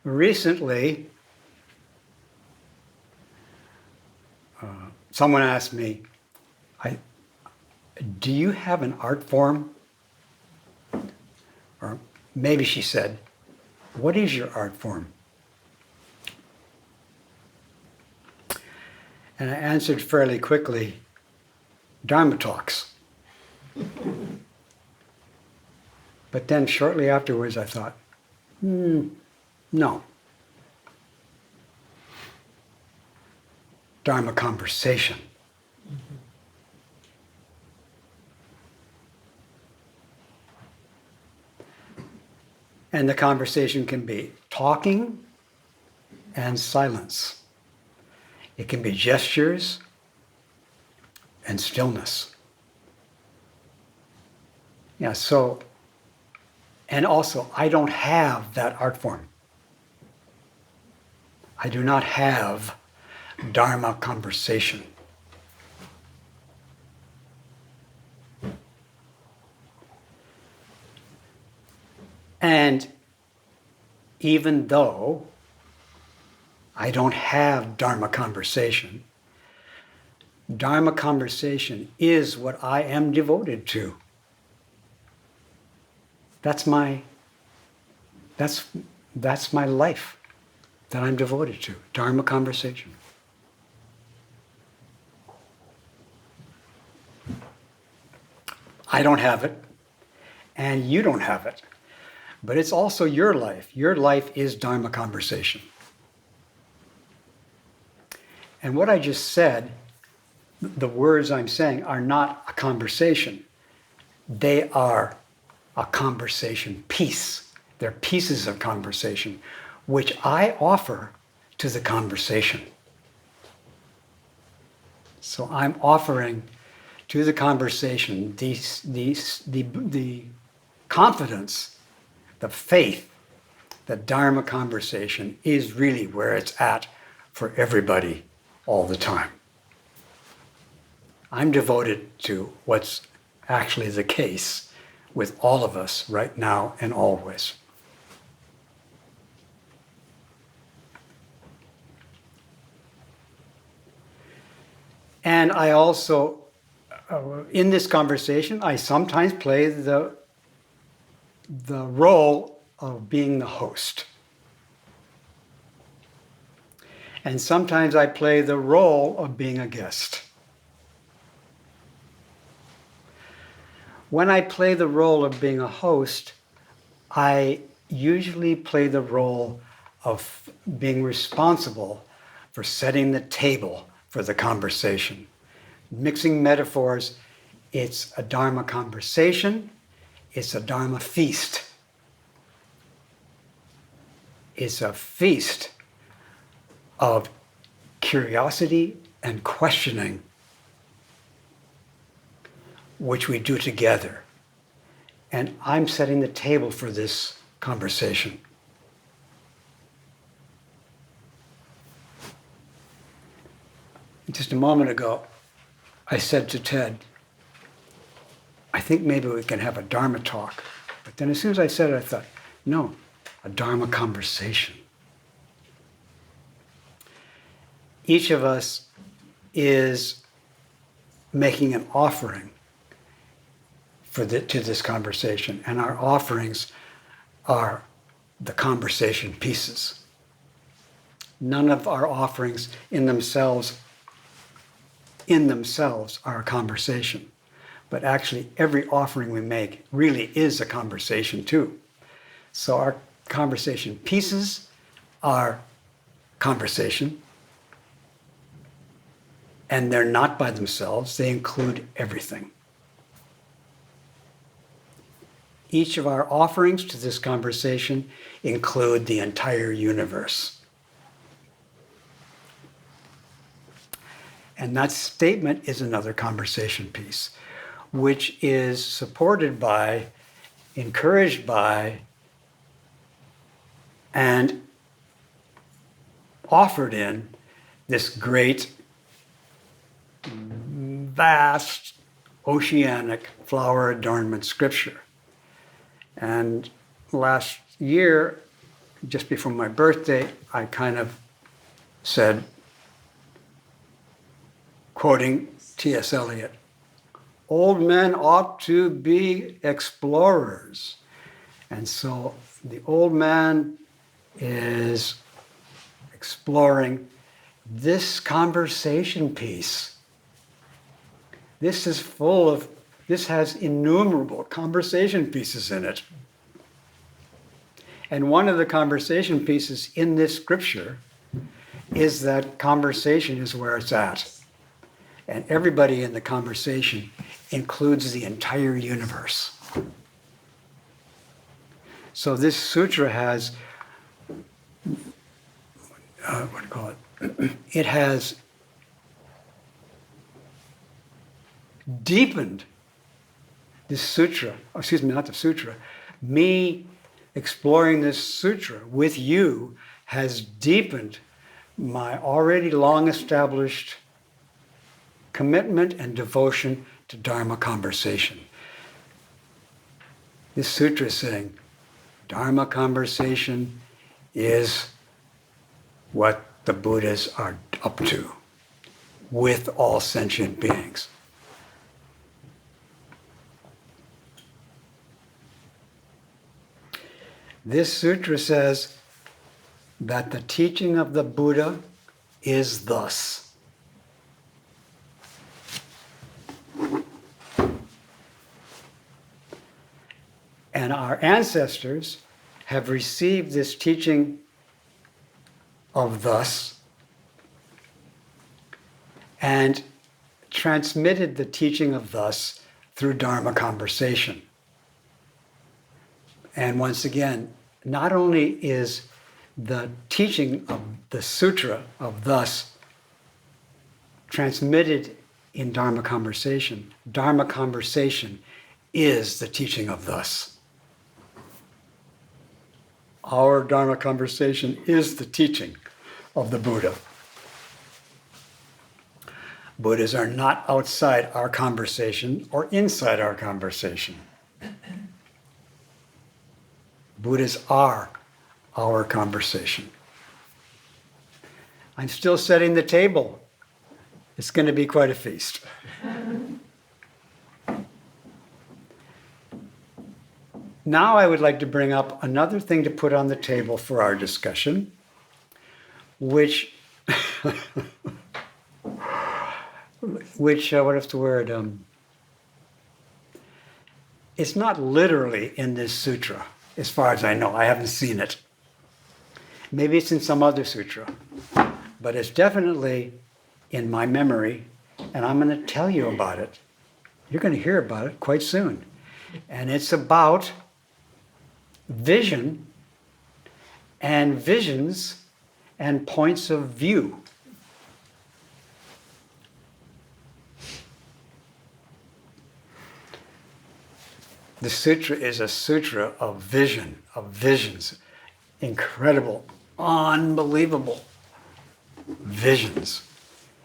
Recently, someone asked me, do you have an art form? Or maybe she said, what is your art form? And I answered fairly quickly, Dharma talks. But then shortly afterwards I thought, no. Dharma conversation. And the conversation can be talking and silence. It can be gestures and stillness. Yeah, so, and also, I don't have that art form. I do not have Dharma conversation. And even though I don't have Dharma conversation is what I am devoted to. That's my life that I'm devoted to, Dharma conversation. I don't have it, and you don't have it. But it's also your life. Your life is Dharma conversation. And what I just said, the words I'm saying, are not a conversation. They are a conversation piece. They're pieces of conversation, which I offer to the conversation. So I'm offering to the conversation the confidence, the faith that Dharma conversation is really where it's at for everybody all the time. I'm devoted to what's actually the case with all of us right now and always. And I also, in this conversation, I sometimes play the role of being the host. And sometimes I play the role of being a guest. When I play the role of being a host, I usually play the role of being responsible for setting the table for the conversation. Mixing metaphors, it's a Dharma conversation, it's a Dharma feast. It's a feast of curiosity and questioning, which we do together. And I'm setting the table for this conversation. Just a moment ago, I said to Ted, I think maybe we can have a Dharma talk. But then as soon as I said it, I thought, no, a Dharma conversation. Each of us is making an offering to this conversation, and our offerings are the conversation pieces. None of our offerings in themselves are a conversation. But actually, every offering we make really is a conversation too. So our conversation pieces are conversation, and they're not by themselves, they include everything. Each of our offerings to this conversation include the entire universe. And that statement is another conversation piece, which is supported by, encouraged by, and offered in this great, vast, oceanic flower adornment scripture. And last year, just before my birthday, I kind of said, quoting T.S. Eliot, old men ought to be explorers. And so the old man is exploring this conversation piece. This has innumerable conversation pieces in it. And one of the conversation pieces in this scripture is that conversation is where it's at. And everybody in the conversation includes the entire universe. So this sutra has, what do you call it? It has deepened this sutra, excuse me, not the sutra. Me exploring this sutra with you has deepened my already long established commitment and devotion to Dharma conversation. This sutra is saying Dharma conversation is what the Buddhas are up to with all sentient beings. This sutra says that the teaching of the Buddha is thus. And our ancestors have received this teaching of thus and transmitted the teaching of thus through Dharma conversation. And once again, not only is the teaching of the sutra of thus transmitted in Dharma conversation is the teaching of thus. Our Dharma conversation is the teaching of the Buddha. Buddhas are not outside our conversation or inside our conversation. Buddhas are our conversation. I'm still setting the table. It's going to be quite a feast. Now I would like to bring up another thing to put on the table for our discussion, which, what is the word? It's not literally in this sutra, as far as I know. I haven't seen it. Maybe it's in some other sutra, but it's definitely in my memory, and I'm going to tell you about it. You're going to hear about it quite soon. And it's about vision and visions and points of view. The sutra is a sutra of vision, of visions. Incredible, unbelievable visions.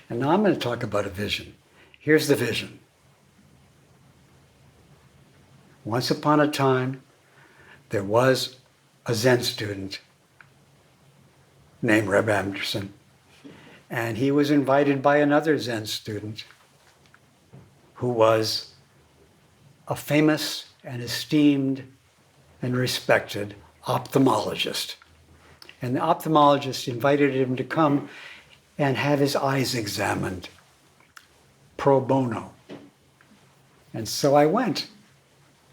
And now I'm going to talk about a vision. Here's the vision. Once upon a time, there was a Zen student named Reb Anderson, and he was invited by another Zen student who was a famous and esteemed and respected ophthalmologist. And the ophthalmologist invited him to come and have his eyes examined pro bono. And so I went,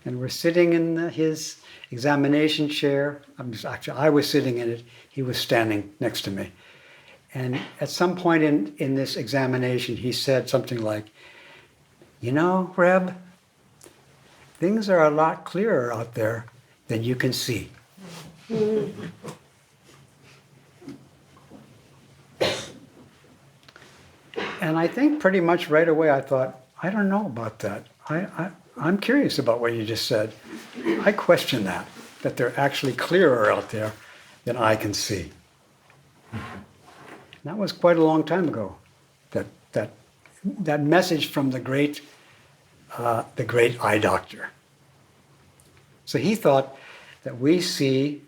and we're sitting in his examination chair. I was sitting in it. He was standing next to me. And at some point in this examination, he said something like, you know, Reb, things are a lot clearer out there than you can see. And I think pretty much right away I thought, I don't know about that. I'm curious about what you just said. I question that they're actually clearer out there than I can see. That was quite a long time ago. That message from the great eye doctor. So he thought that we see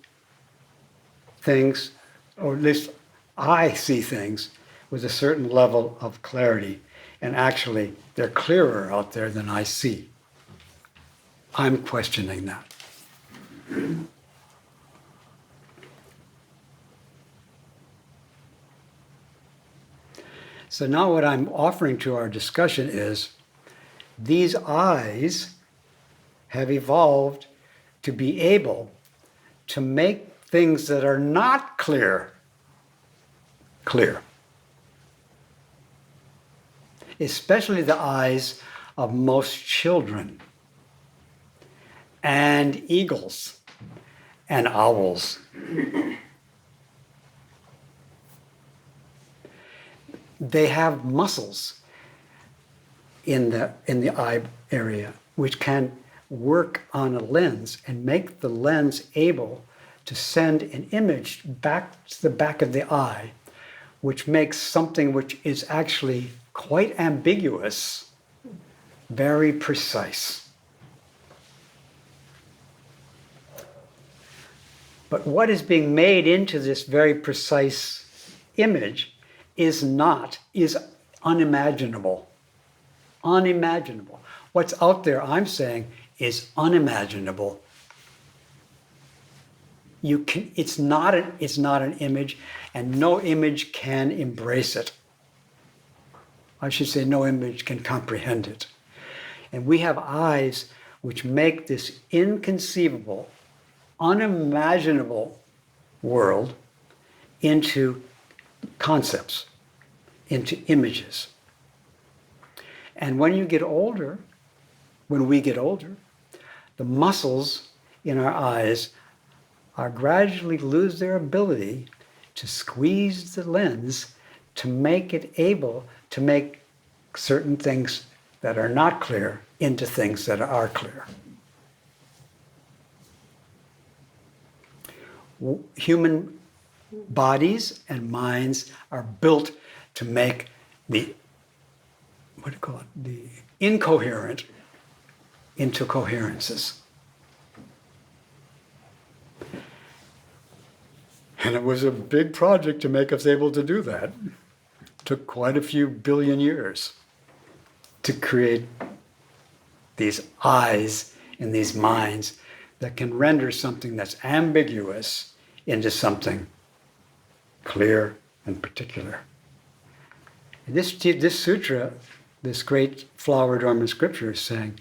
things, or at least I see things with a certain level of clarity. And actually, they're clearer out there than I see. I'm questioning that. So now what I'm offering to our discussion is these eyes have evolved to be able to make things that are not clear, clear. Especially the eyes of most children and eagles and owls. They have muscles in the eye area which can work on a lens and make the lens able to send an image back to the back of the eye, which makes something which is actually quite ambiguous very precise. But what is being made into this very precise image is unimaginable. Unimaginable. What's out there, I'm saying, is unimaginable. It's not an image, and no image can embrace it. I should say no image can comprehend it. And we have eyes which make this inconceivable, unimaginable world into concepts, into images. And when we get older, the muscles in our eyes are gradually lose their ability to squeeze the lens to make it able to make certain things that are not clear into things that are clear. Human bodies and minds are built to make the incoherent into coherences. And it was a big project to make us able to do that. It took quite a few billion years to create these eyes and these minds that can render something that's ambiguous into something clear and particular. This sutra, this great flower dormant scripture, is saying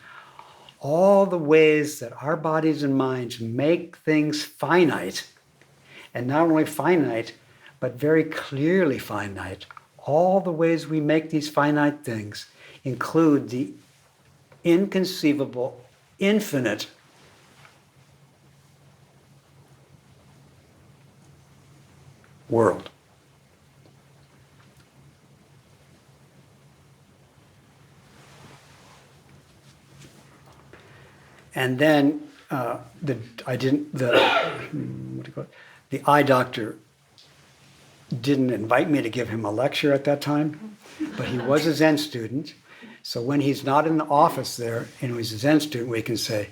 all the ways that our bodies and minds make things finite, and not only finite, but very clearly finite, all the ways we make these finite things include the inconceivable, infinite world. And then the eye doctor didn't invite me to give him a lecture at that time, but he was a Zen student. So when he's not in the office there and he's a Zen student, we can say,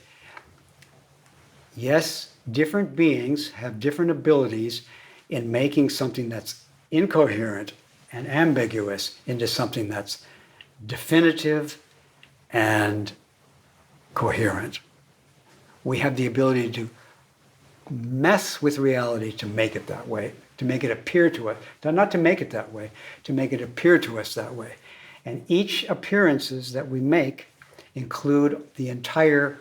yes, different beings have different abilities in making something that's incoherent and ambiguous into something that's definitive and coherent. We have the ability to mess with reality to make it that way, to make it appear to us. Not to make it that way, to make it appear to us that way. And each appearances that we make include the entire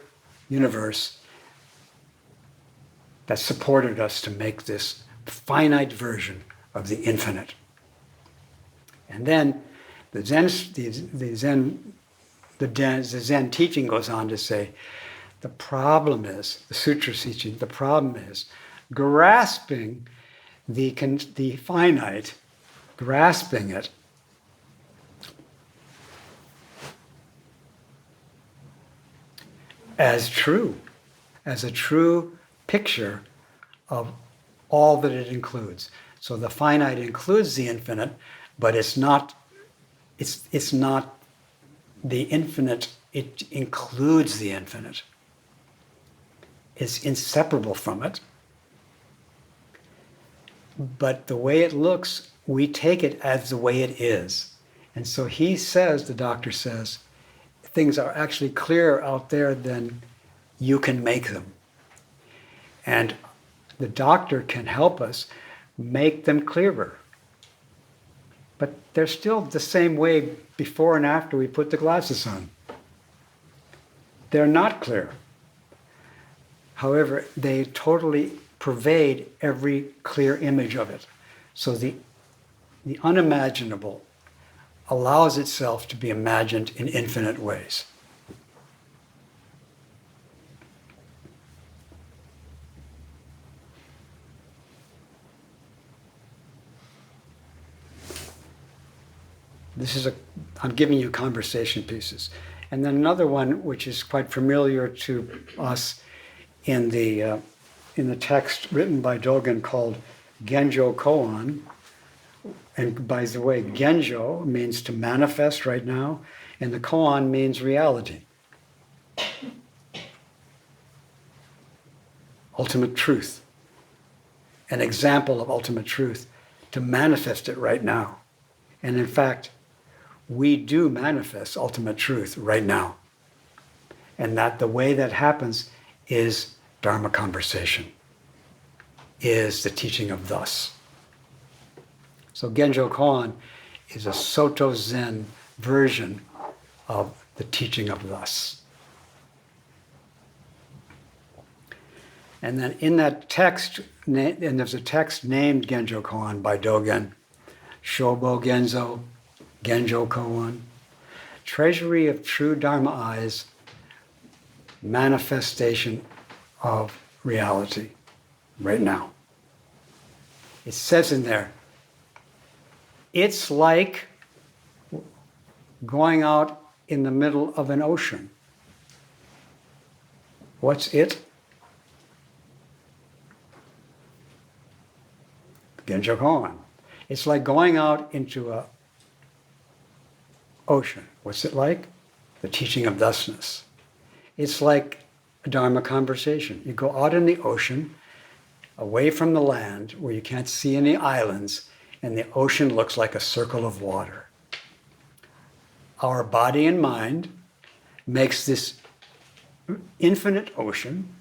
universe that supported us to make this finite version of the infinite. And then the Zen teaching goes on to say, the problem is, the sutra teaching, the problem is grasping the finite, grasping it as true, as a true picture of all that it includes. So the finite includes the infinite, but it's not the infinite, it includes the infinite. It's inseparable from it. but the way it looks, we take it as the way it is. And so he says, the doctor says, things are actually clearer out there than you can make them. And the doctor can help us make them clearer. But they're still the same way before and after we put the glasses on. They're not clear. However, they totally pervade every clear image of it. So the unimaginable allows itself to be imagined in infinite ways. I'm giving you conversation pieces. And then another one, which is quite familiar to us in the text written by Dogen called Genjo Koan. And by the way, Genjo means to manifest right now, and the Koan means reality. Ultimate truth. An example of ultimate truth, to manifest it right now. And in fact, we do manifest ultimate truth right now. And that the way that happens is Dharma conversation, is the teaching of thus. So Genjo Koan is a Soto Zen version of the teaching of thus. And then in that text, and there's a text named Genjo Koan by Dogen, Shobo Genzo, Genjo Koan, treasury of true Dharma eyes, manifestation of reality right now. It says in there, it's like going out in the middle of an ocean. What's it? Genjo Koan. It's like going out into a ocean. What's it like? The teaching of thusness. It's like a Dharma conversation. You go out in the ocean, away from the land, where you can't see any islands, and the ocean looks like a circle of water. Our body and mind makes this infinite ocean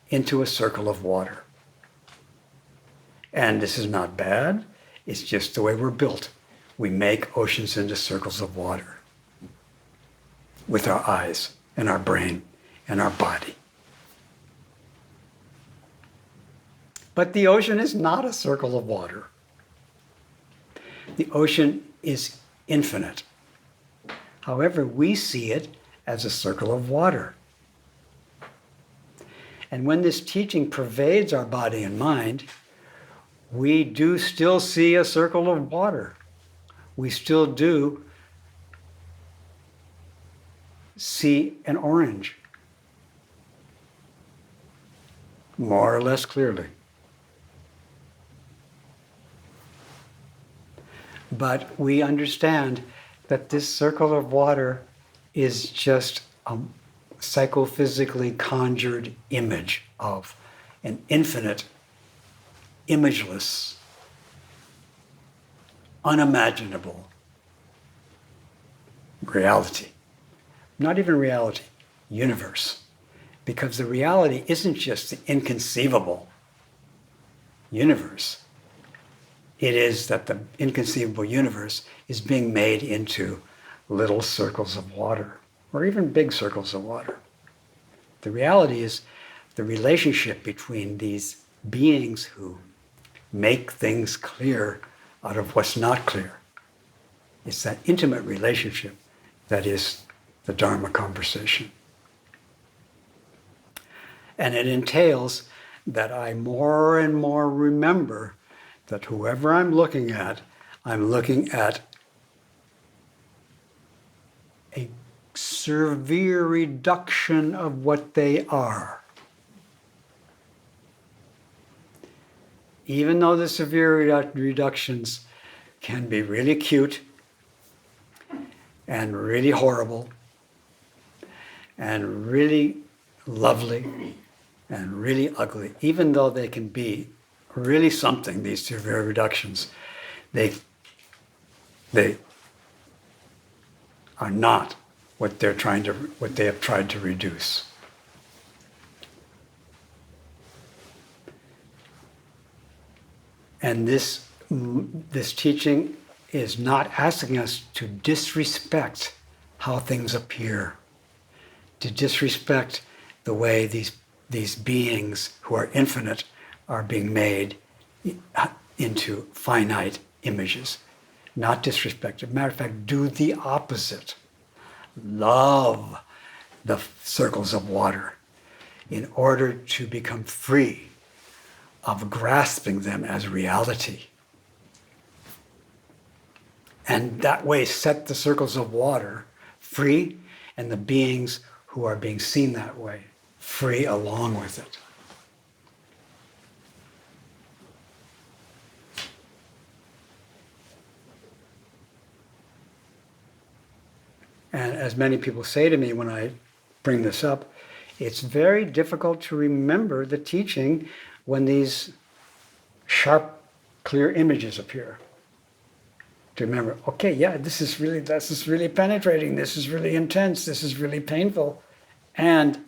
into a circle of water. And this is not bad. It's just the way we're built. We make oceans into circles of water with our eyes and our brain and our body. But the ocean is not a circle of water. The ocean is infinite. However, we see it as a circle of water. And when this teaching pervades our body and mind, we do still see a circle of water. We still do see an orange, more or less clearly. But we understand that this circle of water is just a psychophysically conjured image of an infinite, imageless, unimaginable reality. Not even reality, universe. Because the reality isn't just the inconceivable universe. It is that the inconceivable universe is being made into little circles of water, or even big circles of water. The reality is the relationship between these beings who make things clear out of what's not clear. It's that intimate relationship that is the Dharma conversation. And it entails that I more and more remember that whoever I'm looking at a severe reduction of what they are. Even though the severe reductions can be really cute and really horrible and really lovely and really ugly, even though they can be really something, these severe reductions. They are not what they have tried to reduce. And this teaching is not asking us to disrespect how things appear, to disrespect the way these beings who are infinite are being made into finite images. Not disrespect. As a matter of fact, do the opposite. Love the circles of water in order to become free of grasping them as reality. And that way set the circles of water free, and the beings who are being seen that way free along with it. And as many people say to me when I bring this up, it's very difficult to remember the teaching when these sharp, clear images appear. To remember, okay, yeah, this is really penetrating, this is really intense, this is really painful, and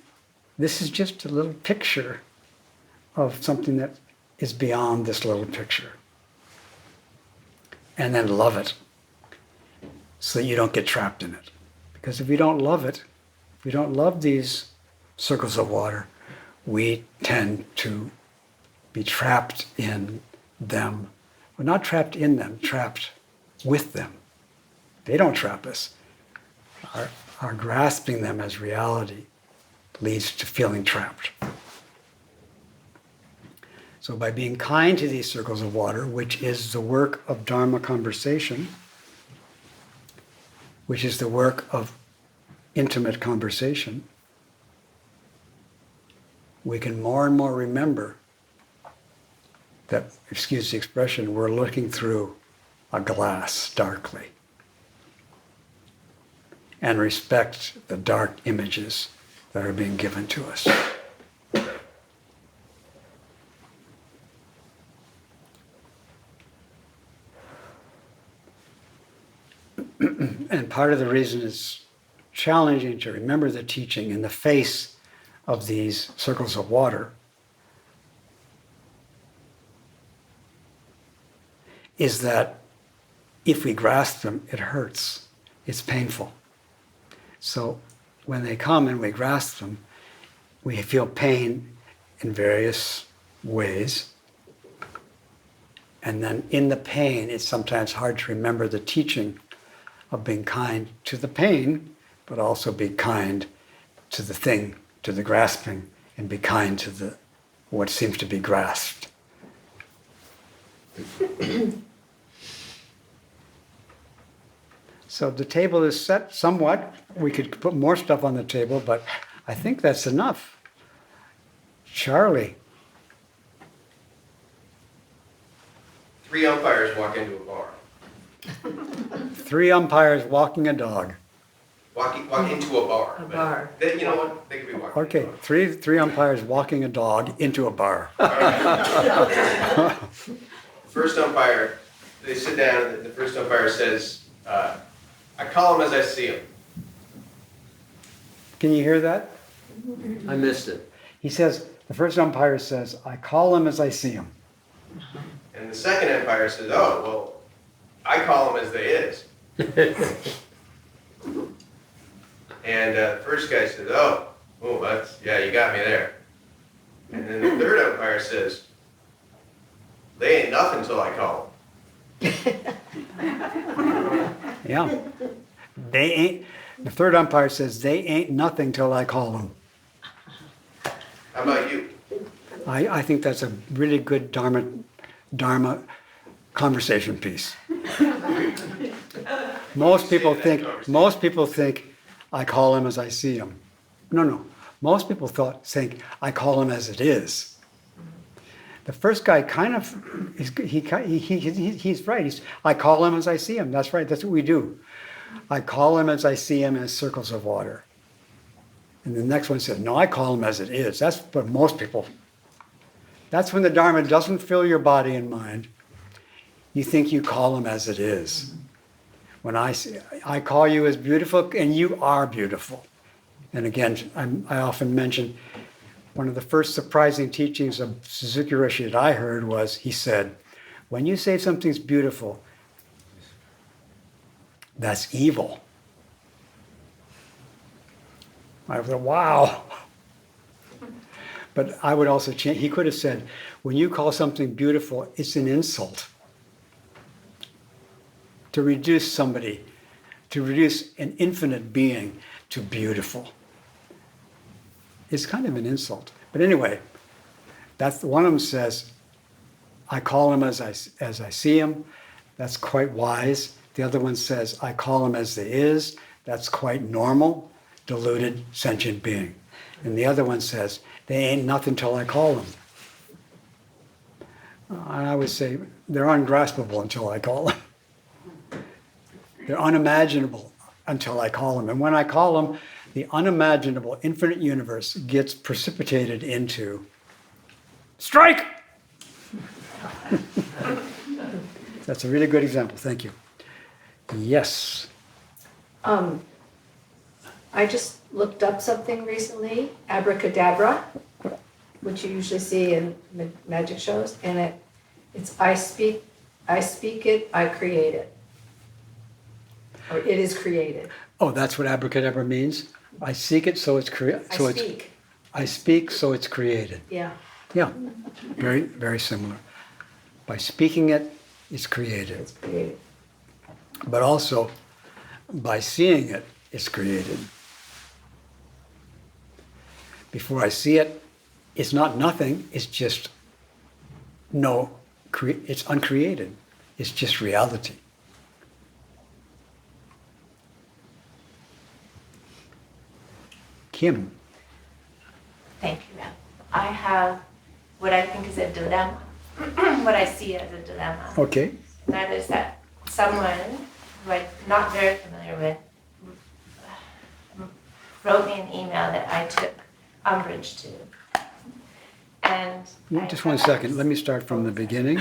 this is just a little picture of something that is beyond this little picture. And then love it, so that you don't get trapped in it. Because if we don't love it, if we don't love these circles of water, we tend to be trapped in them. We're not trapped in them, trapped with them. They don't trap us. Our grasping them as reality leads to feeling trapped. So by being kind to these circles of water, which is the work of Dharma conversation, which is the work of intimate conversation, we can more and more remember that, excuse the expression, we're looking through a glass darkly, and respect the dark images that are being given to us. And part of the reason it's challenging to remember the teaching in the face of these circles of water is that if we grasp them, it hurts. It's painful. So when they come and we grasp them, we feel pain in various ways. And then in the pain, it's sometimes hard to remember the teaching of being kind to the pain, but also be kind to the thing, to the grasping, and be kind to the what seems to be grasped. So the table is set somewhat. We could put more stuff on the table, but I think that's enough. Charlie. 3 umpires walk into a bar. 3 umpires walking a dog. Walk into a bar. A bar. You know what? They could be walking. Okay, three umpires walking a dog into a bar. First umpire, they sit down, and the first umpire says, I call him as I see him. Can you hear that? I missed it. He says, the first umpire says, I call him as I see him. And the second umpire says, oh, well, I call him as they is. And the first guy says, oh, yeah, you got me there. And then the third umpire says, they ain't nothing till I call them. Yeah. The third umpire says, they ain't nothing till I call them. How about you? I think that's a really good Dharma conversation piece. Most people think I call him as I see him. No. Most people think I call him as it is. The first guy kind of he's right. I call him as I see him. That's right. That's what we do. I call him as I see him as circles of water. And the next one says, no, I call him as it is. That's what most people That's when the Dharma doesn't fill your body and mind. You think you call him as it is. When I say, I call you as beautiful, and you are beautiful. And again, I often mention one of the first surprising teachings of Suzuki Roshi that I heard was, he said, when you say something's beautiful, that's evil. I thought, wow. But I would also change, he could have said, when you call something beautiful, it's an insult. To reduce somebody, to reduce an infinite being to beautiful. It's kind of an insult. But anyway, that's one of them says, I call him as I see him. That's quite wise. The other one says, I call him as they is. That's quite normal, deluded, sentient being. And the other one says, they ain't nothing till I call them. And I would say, they're ungraspable until I call them. They're unimaginable until I call them. And when I call them, the unimaginable infinite universe gets precipitated into strike! That's a really good example. Thank you. Yes. I just looked up something recently, abracadabra, which you usually see in magic shows, and it's I speak it, I create it. Or it is created. Oh, that's what abracadabra means? I seek it, so it's created. I speak. I speak, so it's created. Yeah. Yeah, very, very similar. By speaking it, it's created. It's created. But also, by seeing it, it's created. Before I see it, it's not nothing, it's just it's uncreated. It's just reality. Kim. Thank you, Reb. I have what I think is a dilemma, what I see as a dilemma. Okay. That is that someone who I'm not very familiar with wrote me an email that I took umbrage to. And Just one second. Let me start from the beginning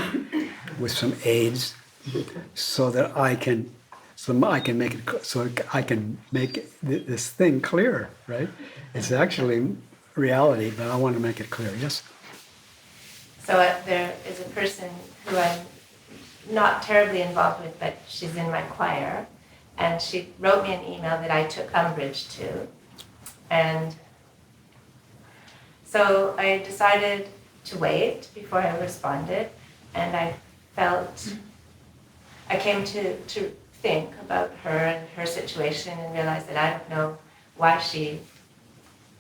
with some aids so that I can make this thing clear, right? It's actually reality, but I want to make it clear. Yes. so there is a person who I'm not terribly involved with, but she's in my choir, and she wrote me an email that I took umbrage to. And so I decided to wait before I responded, and I came to think about her and her situation and realized that I don't know why she,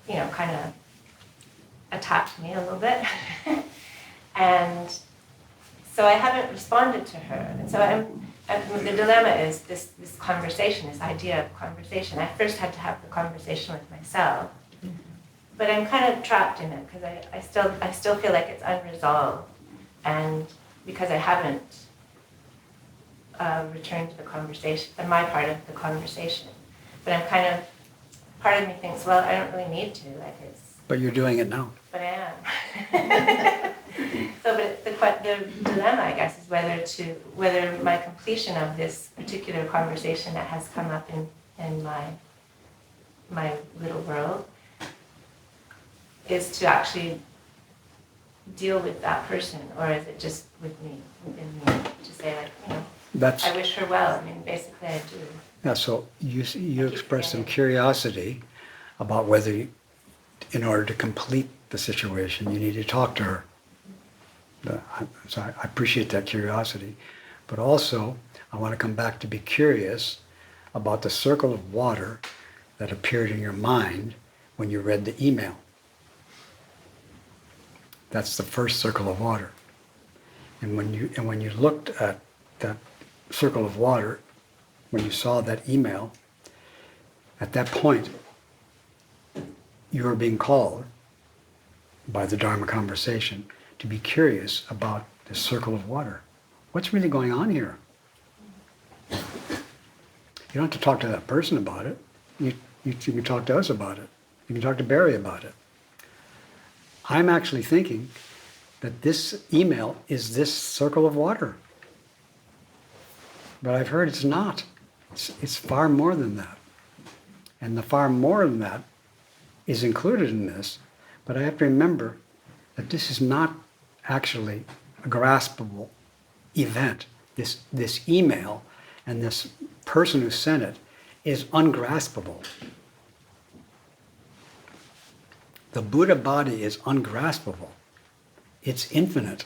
kind of attacked me a little bit. And so I haven't responded to her. And so the dilemma is this conversation, this idea of conversation. I first had to have the conversation with myself, but I'm kind of trapped in it because I still feel like it's unresolved, and because I haven't returned to the conversation, my part of the conversation. But I'm part of me thinks, well, I don't really need to, But you're doing it now. but I am. So, but the dilemma, I guess, is whether my completion of this particular conversation that has come up in my little world is to actually deal with that person, or is it just within me to say, I wish her well. Basically I do. Yeah, so you expressed some curiosity about whether, in order to complete the situation, you need to talk to her. So I appreciate that curiosity. But also, I want to come back to be curious about the circle of water that appeared in your mind when you read the email. That's the first circle of water. And when you looked at that circle of water, when you saw that email, at that point, you were being called by the Dharma conversation to be curious about this circle of water. What's really going on here? You don't have to talk to that person about it. You can talk to us about it. You can talk to Barry about it. I'm actually thinking that this email is this circle of water. But I've heard it's not. It's far more than that. And the far more than that is included in this. But I have to remember that this is not actually a graspable event. This email and this person who sent it is ungraspable. The Buddha body is ungraspable. It's infinite.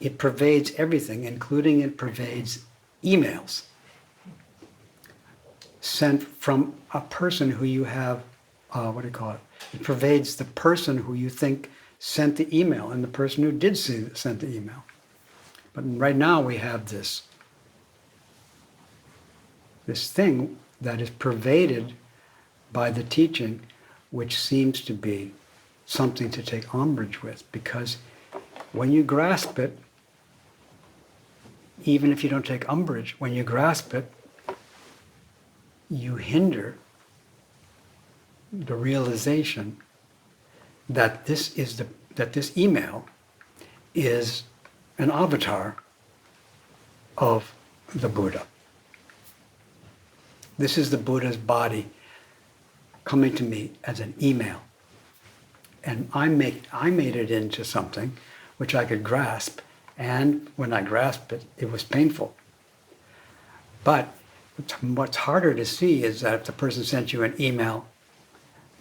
It pervades everything, including it pervades emails sent from a person who you have, It pervades the person who you think sent the email and the person who did send the email. But right now we have this thing that is pervaded by the teaching, which seems to be something to take umbrage with, because when you grasp it, even if you don't take umbrage, when you grasp it, you hinder the realization that this email is an avatar of the Buddha. This is the Buddha's body coming to me as an email. And I made it into something which I could grasp, and when I grasped it, it was painful. But what's harder to see is that if the person sent you an email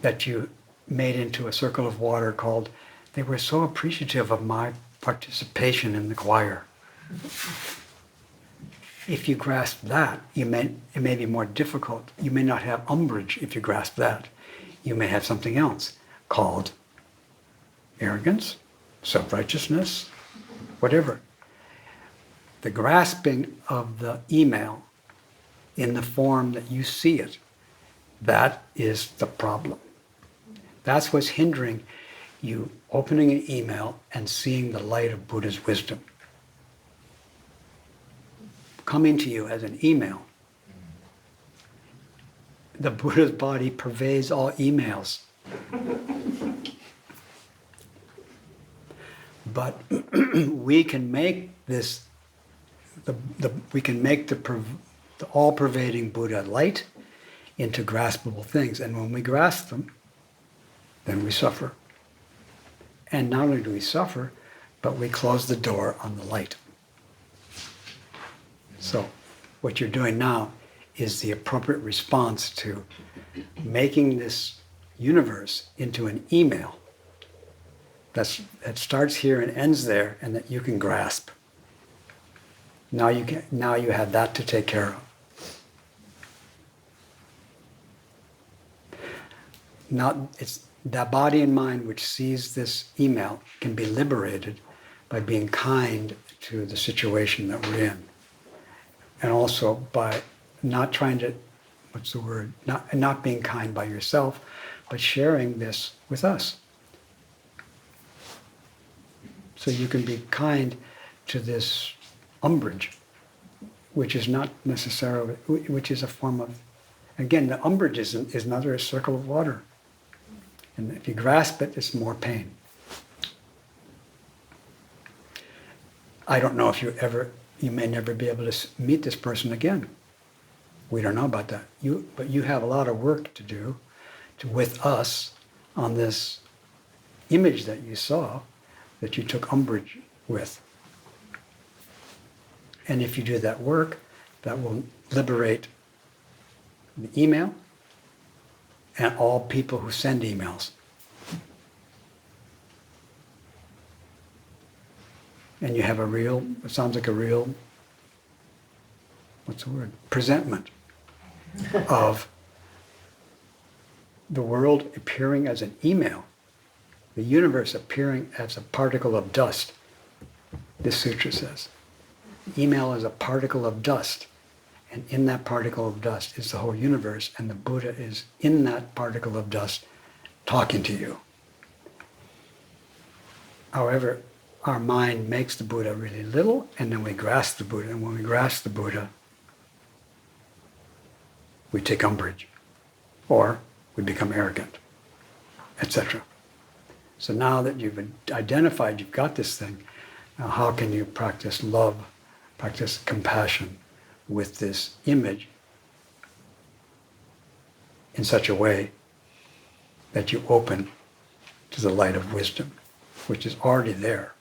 that you made into a circle of water called, they were so appreciative of my participation in the choir. If you grasp that, it may be more difficult. You may not have umbrage if you grasp that. You may have something else called arrogance, self-righteousness, whatever. The grasping of the email in the form that you see it, that is the problem. That's what's hindering you opening an email and seeing the light of Buddha's wisdom coming to you as an email. The Buddha's body pervades all emails. But we can make this, we can make the all-pervading Buddha light into graspable things. And when we grasp them, then we suffer. And not only do we suffer, but we close the door on the light. So what you're doing now is the appropriate response to making this universe into an email that starts here and ends there, and that you can grasp. Now you have that to take care of. Now it's that body and mind which sees this email can be liberated by being kind to the situation that we're in. And also by not trying to, not being kind by yourself, but sharing this with us. So you can be kind to this umbrage, which is not necessarily, which is a form of, again, the umbrage is another circle of water. And if you grasp it, it's more pain. I don't know if you may never be able to meet this person again. We don't know about that. But you have a lot of work to do with us on this image that you saw, that you took umbrage with. And if you do that work, that will liberate the email and all people who send emails. And you have it sounds like a real, presentment of the world appearing as an email, the universe appearing as a particle of dust, this sutra says. Email is a particle of dust, and in that particle of dust is the whole universe, and the Buddha is in that particle of dust talking to you. However, our mind makes the Buddha really little, and then we grasp the Buddha, and when we grasp the Buddha, we take umbrage, or we become arrogant, etc. So now that you've identified you've got this thing, now how can you practice love, practice compassion with this image in such a way that you open to the light of wisdom, which is already there.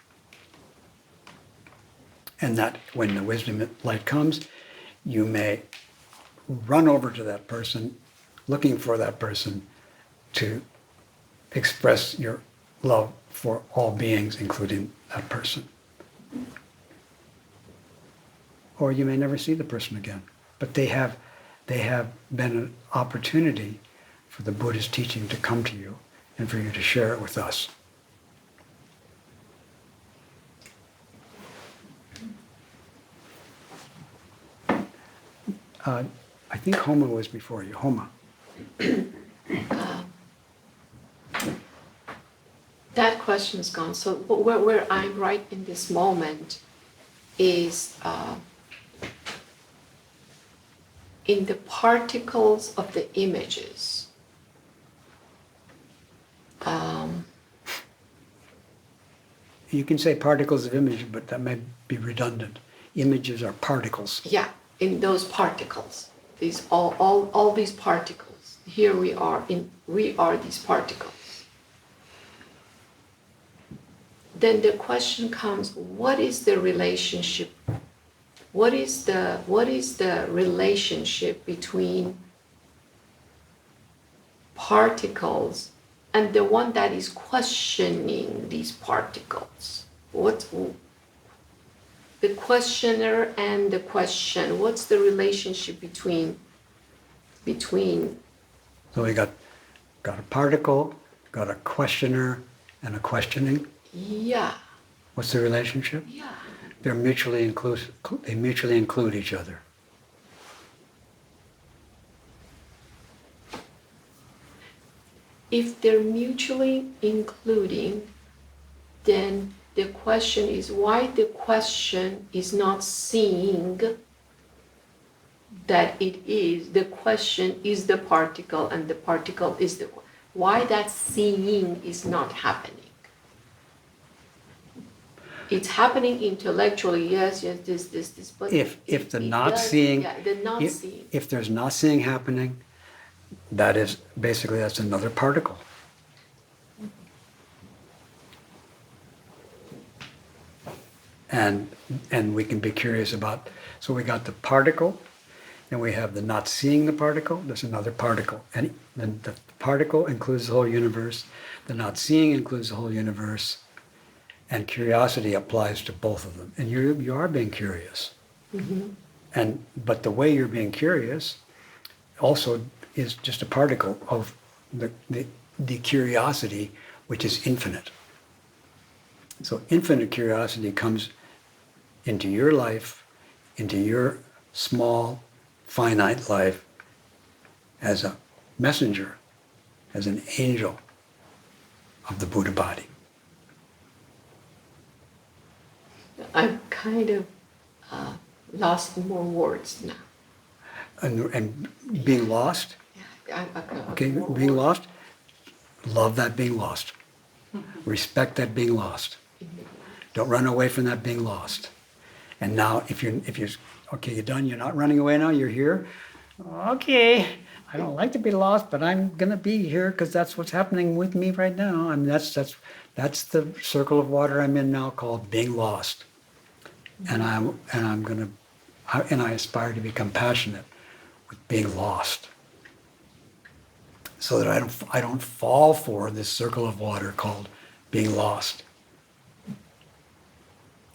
And that when the wisdom light comes, you may run over to that person, looking for that person to express your love for all beings, including that person. Or you may never see the person again, but they have been an opportunity for the Buddha's teaching to come to you and for you to share it with us. I think Homa was before you. Homa. That question is gone. So where I'm right in this moment is in the particles of the images. You can say particles of image, but that may be redundant. Images are particles. Yeah, in those particles. These all these particles. Here we are these particles. Then the question comes, what is the relationship? What is the relationship between particles and the one that is questioning these particles? What the questioner and the question? What's the relationship between? So we got a particle, got a questioner, and a questioning. Yeah. What's the relationship? Yeah. They're mutually inclusive. They mutually include each other. If they're mutually including, then the question is why the question is not seeing that it is. The question is the particle and the particle is the. Why that seeing is not happening. It's happening intellectually, yes, this, but If the not seeing, yeah, the not seeing. if there's not seeing happening, that's another particle. And we can be curious about. So we got the particle, and we have the not seeing the particle. There's another particle, and then the particle includes the whole universe. The not seeing includes the whole universe. And curiosity applies to both of them. And you are being curious. Mm-hmm. But the way you're being curious also is just a particle of the curiosity, which is infinite. So infinite curiosity comes into your life, into your small, finite life as a messenger, as an angel of the Buddha body. I'm kind of lost in more words now. And being lost, Yeah, okay, being lost, love that being lost. Respect that being lost. Don't run away from that being lost. And now if you're okay, you're done, you're not running away now, you're here. Okay, I don't like to be lost, but I'm gonna be here because that's what's happening with me right now. I mean that's the circle of water I'm in now called being lost. And I aspire to be compassionate with being lost, so that I don't fall for this circle of water called being lost.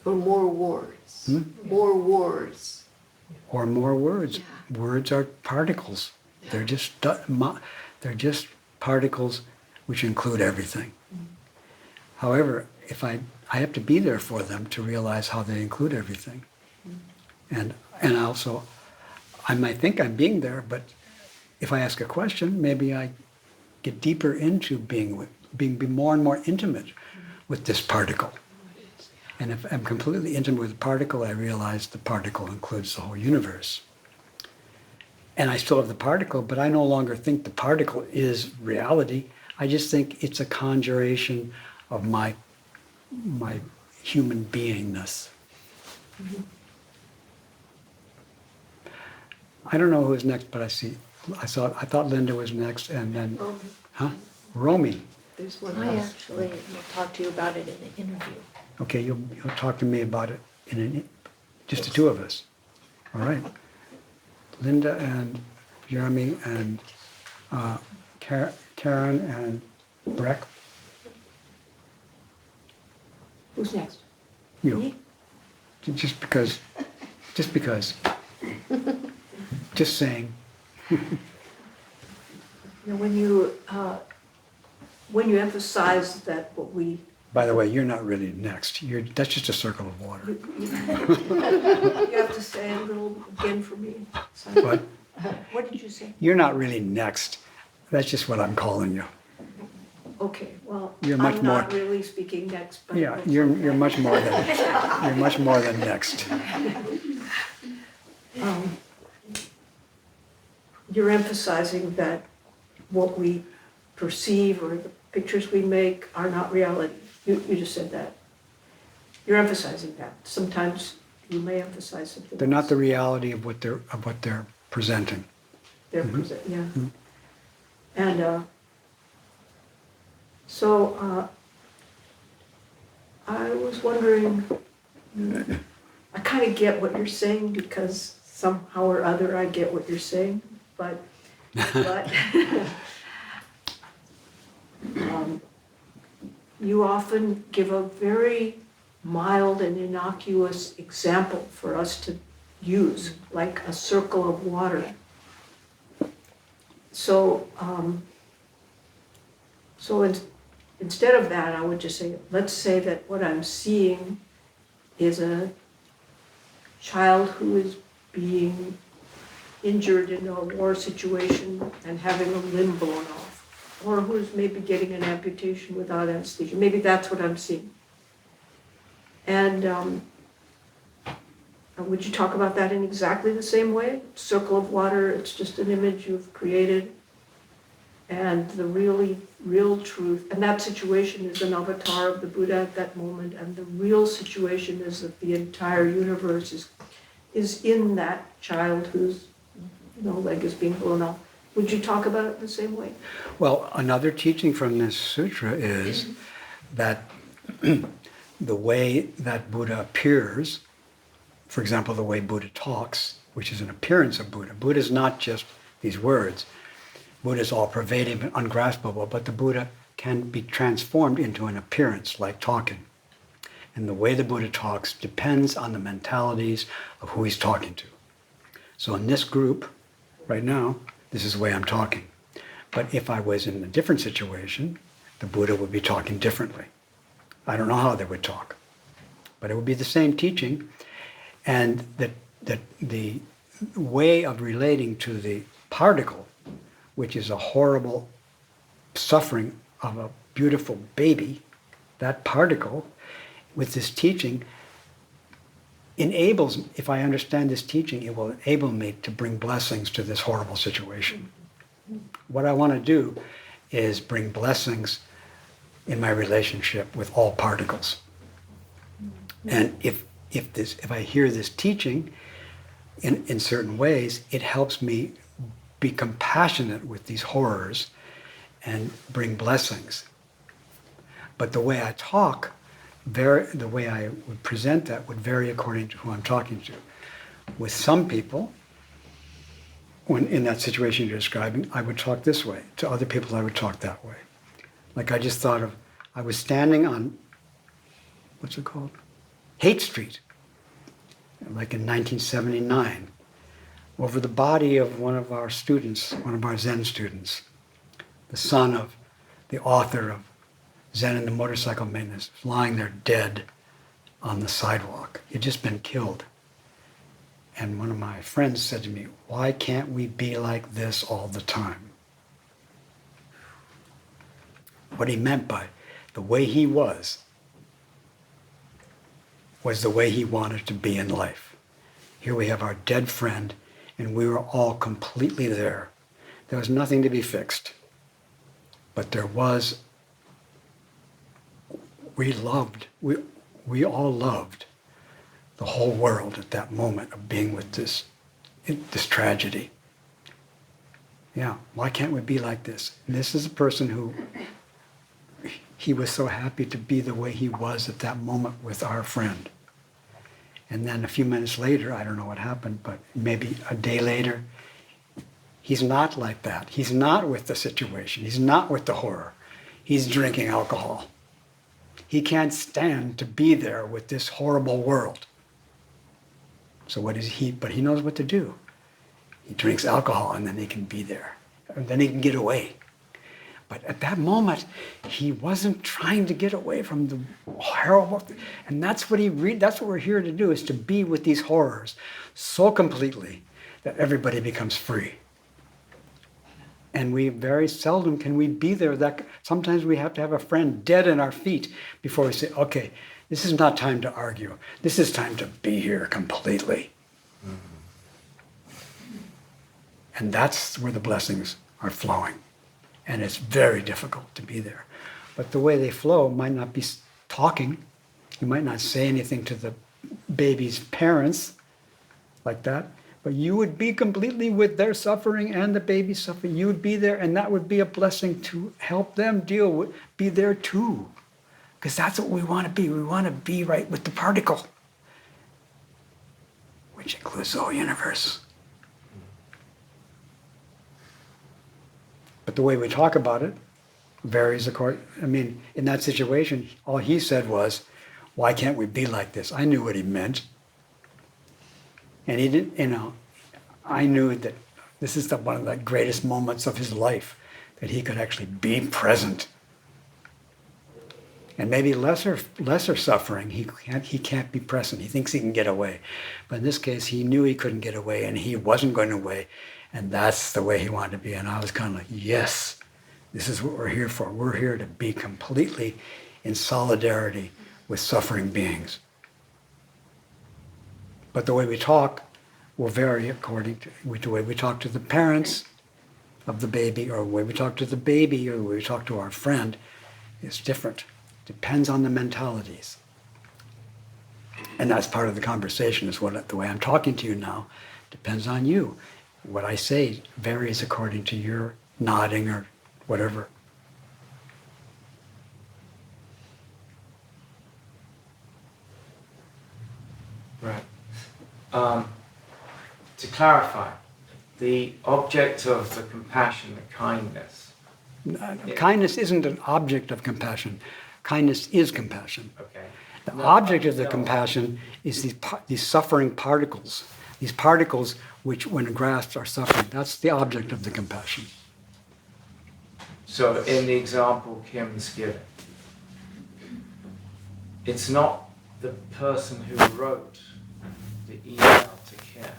Or more words. More words. Or more words. Yeah. Words are particles. Yeah. They're just particles which include everything. However, if I have to be there for them to realize how they include everything. And also, I might think I'm being there, but if I ask a question, maybe I get deeper into being more and more intimate with this particle. And if I'm completely intimate with the particle, I realize the particle includes the whole universe. And I still have the particle, but I no longer think the particle is reality. I just think it's a conjuration of my human beingness. I don't know who's next, but I thought Linda was next, and then, huh? Romy. There's one I else. actually will talk to you about it in the interview. Okay, you'll talk to me about it just the two of us. All right. Linda and Jeremy and Karen and Breck. Who's next? You. Me? Just because. Just saying. You know, when you emphasize that what we, By the way, you're not really next. That's just a circle of water. you have to say a little again for me. Sorry. But What did you say? you're not really next. That's just what I'm calling you. Okay, well, You're much I'm not more- really speaking next, but. Yeah, that's you're okay. much more than next. You're emphasizing that what we perceive or the pictures we make are not reality. You just said that. You're emphasizing that. Sometimes you may emphasize something. They're not else. the reality of what they're presenting. They're present, yeah. And so I was wondering, I kind of get what you're saying because somehow or other I get what you're saying, but you often give a very mild and innocuous example for us to use, like a circle of water. So, instead of that, I would just say, let's say that what I'm seeing is a child who is being injured in a war situation and having a limb blown off, or who's maybe getting an amputation without anesthesia. Maybe that's what I'm seeing. And would you talk about that in exactly the same way? Circle of water, it's just an image you've created. And the real truth, and that situation is an avatar of the Buddha at that moment, and the real situation is that the entire universe is in that child whose leg is being blown off. Would you talk about it the same way? Well, another teaching from this sutra is that the way that Buddha appears, for example, the way Buddha talks, which is an appearance of Buddha. Buddha is not just these words. Buddha is all pervading and ungraspable, but the Buddha can be transformed into an appearance like talking. And the way the Buddha talks depends on the mentalities of who he's talking to. So in this group, right now, this is the way I'm talking. But if I was in a different situation, the Buddha would be talking differently. I don't know how they would talk, but it would be the same teaching. And the way of relating to the particle, which is a horrible suffering of a beautiful baby, that particle, with this teaching, enables, if I understand this teaching, it will enable me to bring blessings to this horrible situation. What I want to do is bring blessings in my relationship with all particles. And if I hear this teaching in certain ways, it helps me be compassionate with these horrors and bring blessings. But the way I talk, the way I would present that would vary according to who I'm talking to. With some people, when in that situation you're describing, I would talk this way. To other people, I would talk that way. Like I just thought of, I was standing on, what's it called? Haight Street, like in 1979, over the body of one of our students, one of our Zen students, the son of the author of Zen and the Motorcycle Maintenance, lying there dead on the sidewalk. He'd just been killed. And one of my friends said to me, "Why can't we be like this all the time?" What he meant by the way he was the way he wanted to be in life. Here we have our dead friend, and we were all completely there. There was nothing to be fixed. But there was we all loved the whole world at that moment of being with this tragedy. Yeah, why can't we be like this? And this is a person who, he was so happy to be the way he was at that moment with our friend. And then a few minutes later, I don't know what happened, but maybe a day later, he's not like that. He's not with the situation. He's not with the horror. He's drinking alcohol. He can't stand to be there with this horrible world. So what is he? But he knows what to do. He drinks alcohol and then he can be there. And then he can get away. But at that moment, he wasn't trying to get away from the horrible. And that's what that's what we're here to do, is to be with these horrors so completely that everybody becomes free. And we very seldom can we be there. That sometimes we have to have a friend dead in our feet before we say, okay, this is not time to argue. This is time to be here completely. And that's where the blessings are flowing. And it's very difficult to be there. But the way they flow might not be talking. You might not say anything to the baby's parents like that. But you would be completely with their suffering and the baby's suffering. You would be there, and that would be a blessing to help them deal with, be there too. Because that's what we want to be. We want to be right with the particle, which includes the whole universe. But the way we talk about it varies according. I mean, in that situation, all he said was, why can't we be like this? I knew what he meant. And he didn't, I knew that this is one of the greatest moments of his life, that he could actually be present. And maybe lesser suffering, he can't be present. He thinks he can get away. But in this case, he knew he couldn't get away, and he wasn't going away. And that's the way he wanted to be. And I was kind of like, yes, this is what we're here for. We're here to be completely in solidarity with suffering beings. But the way we talk will vary according to the way we talk to the parents of the baby, or the way we talk to the baby, or the way we talk to our friend is different. Depends on the mentalities. And that's part of the conversation, is the way I'm talking to you now depends on you. What I say varies according to your nodding or whatever. Right. To clarify, the object of the compassion, the kindness. Kindness isn't an object of compassion. Kindness is compassion. Okay. The object of the compassion is these suffering particles. These particles which, when grasped, are suffering. That's the object of the compassion. So in the example Kim's given, it's not the person who wrote the email to Kim.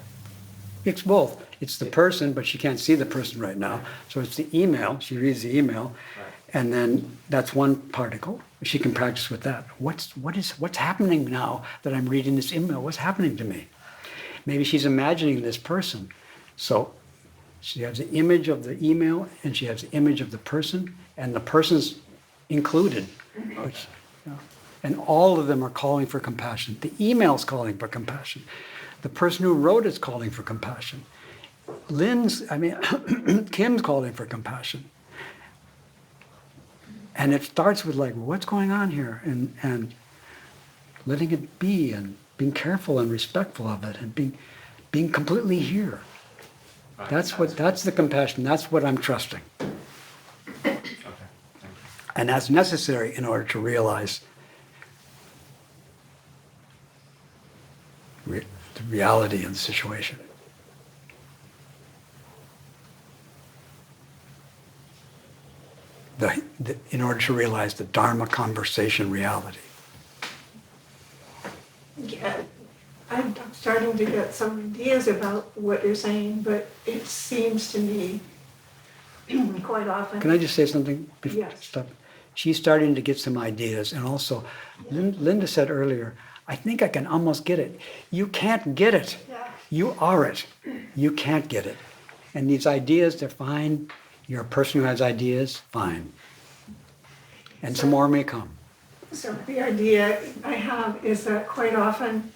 It's both. It's the person, but she can't see the person right now. So it's the email. She reads the email, Right. and then that's one particle. She can practice with that. What's happening now that I'm reading this email? What's happening to me? Maybe she's imagining this person. So she has the image of the email, and she has the image of the person, and the person's included. Which, and all of them are calling for compassion. The email's calling for compassion. The person who wrote it's calling for compassion. Kim's calling for compassion. And it starts with like, what's going on here? And letting it be, and being careful and respectful of it, and being completely here. Right. That's the compassion. That's what I'm trusting. Okay. Thank you. And that's necessary in order to realize the reality of the situation. In order to realize the Dharma conversation reality. Yeah, I'm starting to get some ideas about what you're saying, but it seems to me quite often. Can I just say something? Yes. Stop. She's starting to get some ideas. And also, Linda said earlier, I think I can almost get it. You can't get it. Yeah. You are it. You can't get it. And these ideas, they're fine. You're a person who has ideas, fine. And some more may come. So the idea I have is that quite often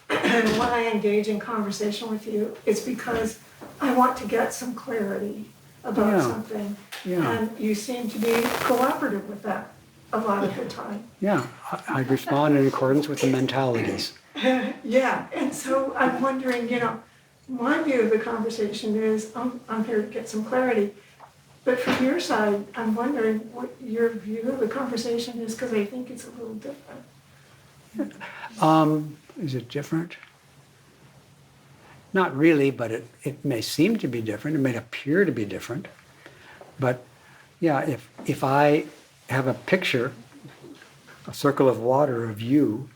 when I engage in conversation with you, it's because I want to get some clarity about Yeah. something. Yeah. And you seem to be cooperative with that a lot of the time. Yeah, I respond in accordance with the mentalities. Yeah, and so I'm wondering, my view of the conversation is I'm here to get some clarity. But from your side, I'm wondering what your view of the conversation is, because I think it's a little different. Is it different? Not really, but it may seem to be different. It may appear to be different. But yeah, if I have a picture, a circle of water of you,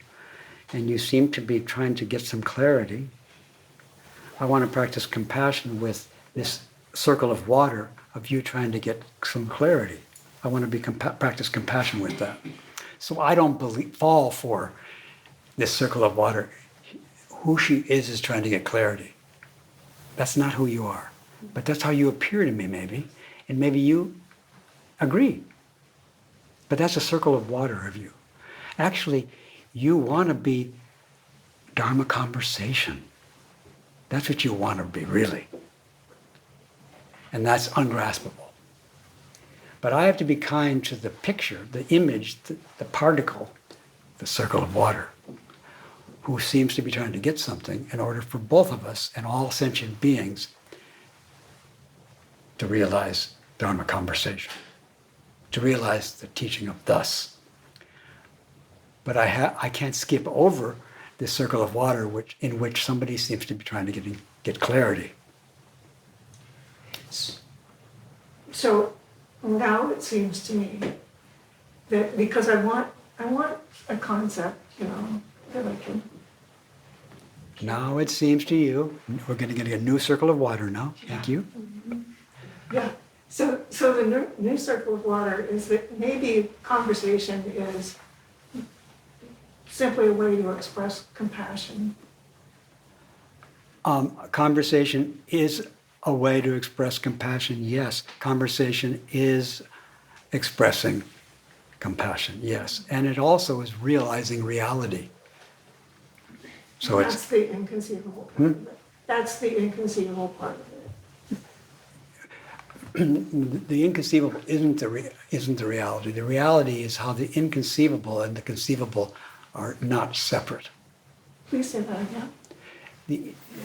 and you seem to be trying to get some clarity, I want to practice compassion with this circle of water of you trying to get some clarity. I want to practice compassion with that. So I don't fall for this circle of water. Who she is trying to get clarity. That's not who you are. But that's how you appear to me, maybe. And maybe you agree. But that's a circle of water of you. Actually, you want to be Dharma conversation. That's what you want to be, really. And that's ungraspable. But I have to be kind to the picture, the image, the particle, the circle of water, who seems to be trying to get something in order for both of us and all sentient beings to realize Dharma conversation, to realize the teaching of thus. But I can't skip over this circle of water in which somebody seems to be trying to get clarity. So now it seems to me that because I want a concept, that I can. Now it seems to you, we're going to get a new circle of water now. Thank you. Yeah. So the new circle of water is that maybe conversation is simply a way to express compassion. Conversation is a way to express compassion, yes. Conversation is expressing compassion, yes. And it also is realizing reality. So That's the inconceivable part of it. That's the inconceivable part of it. The inconceivable isn't the reality. The reality is how the inconceivable and the conceivable are not separate. Please say that again.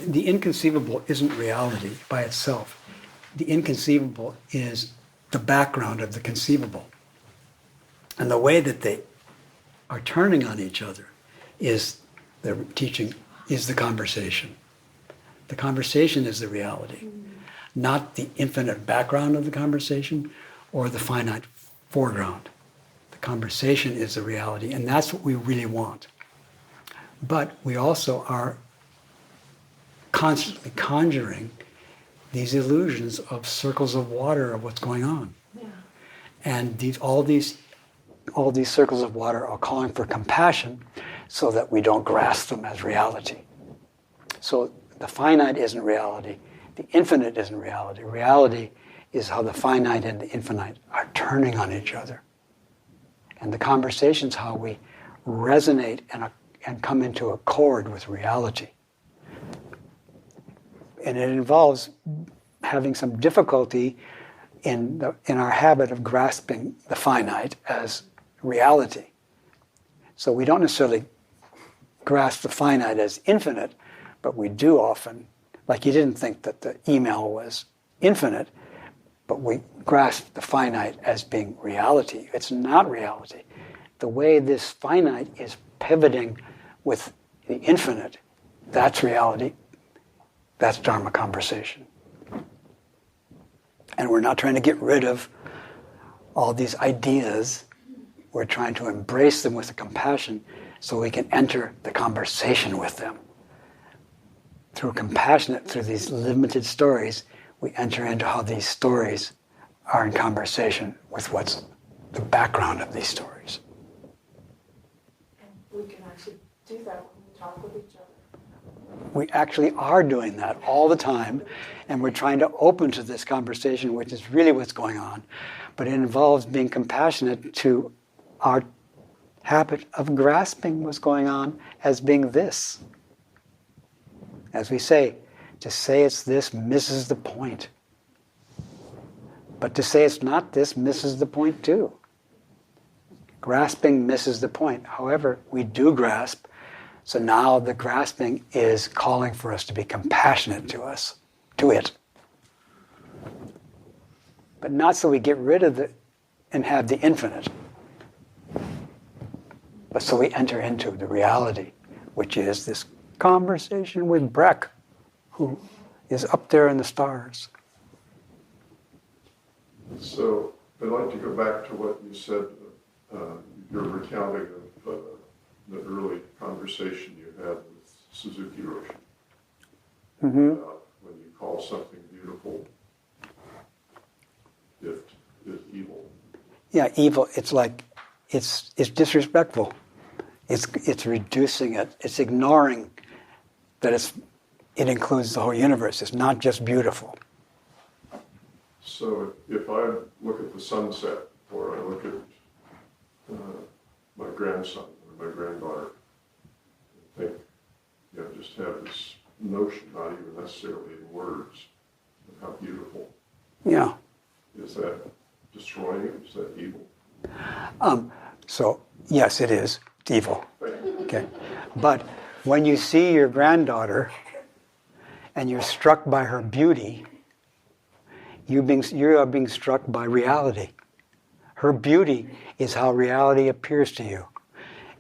The inconceivable isn't reality by itself. The inconceivable is the background of the conceivable. And the way that they are turning on each other is the teaching, is the conversation. The conversation is the reality, not the infinite background of the conversation or the finite foreground. The conversation is the reality, and that's what we really want. But we also are constantly conjuring these illusions of circles of water of what's going on. Yeah. And all these circles of water are calling for compassion so that we don't grasp them as reality. So the finite isn't reality. The infinite isn't reality. Reality is how the finite and the infinite are turning on each other. And the conversation's how we resonate and come into accord with reality. And it involves having some difficulty in our habit of grasping the finite as reality. So we don't necessarily grasp the finite as infinite, but we do often. Like you didn't think that the email was infinite, but we grasp the finite as being reality. It's not reality. The way this finite is pivoting with the infinite, that's reality. That's Dharma conversation. And we're not trying to get rid of all these ideas. We're trying to embrace them with a compassion so we can enter the conversation with them. Through these limited stories, we enter into how these stories are in conversation with what's the background of these stories. And we can actually do that when we talk with each other. We actually are doing that all the time, and we're trying to open to this conversation, which is really what's going on. But it involves being compassionate to our habit of grasping was going on as being this. As we say, to say it's this misses the point. But to say it's not this misses the point too. Grasping misses the point. However, we do grasp, so now the grasping is calling for us to be compassionate to it. But not so we get rid of it and have the infinite, but so we enter into the reality, which is this conversation with Breck, who is up there in the stars. So I'd like to go back to what you said, your recounting of the early conversation you had with Suzuki Roshi. Mm-hmm. When you call something beautiful, it is evil. Yeah, evil. It's like it's disrespectful. It's reducing it. It's ignoring that it includes the whole universe. It's not just beautiful. So if I look at the sunset, or I look at my grandson or my granddaughter, and think, just have this notion, not even necessarily in words, of how beautiful. Yeah. Is that destroying it? Is that evil? So yes, it is. It's evil. Okay. But when you see your granddaughter and you're struck by her beauty, you are being struck by reality. Her beauty is how reality appears to you.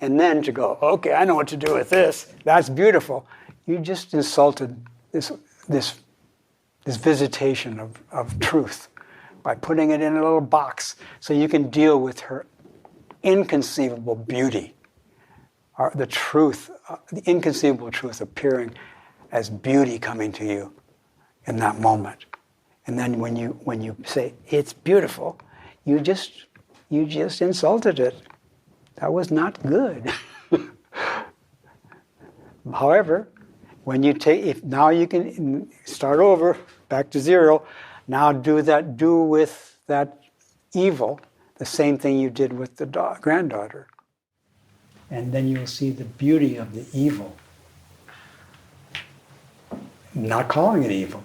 And then to go, okay, I know what to do with this. That's beautiful. You just insulted this visitation of truth by putting it in a little box so you can deal with her inconceivable beauty, the truth, the inconceivable truth appearing as beauty coming to you in that moment. And then when you say it's beautiful, you just insulted it. That was not good. However, when you if now you can start over, back to zero. Now do with that evil the same thing you did with the granddaughter. And then you'll see the beauty of the evil. Not calling it evil,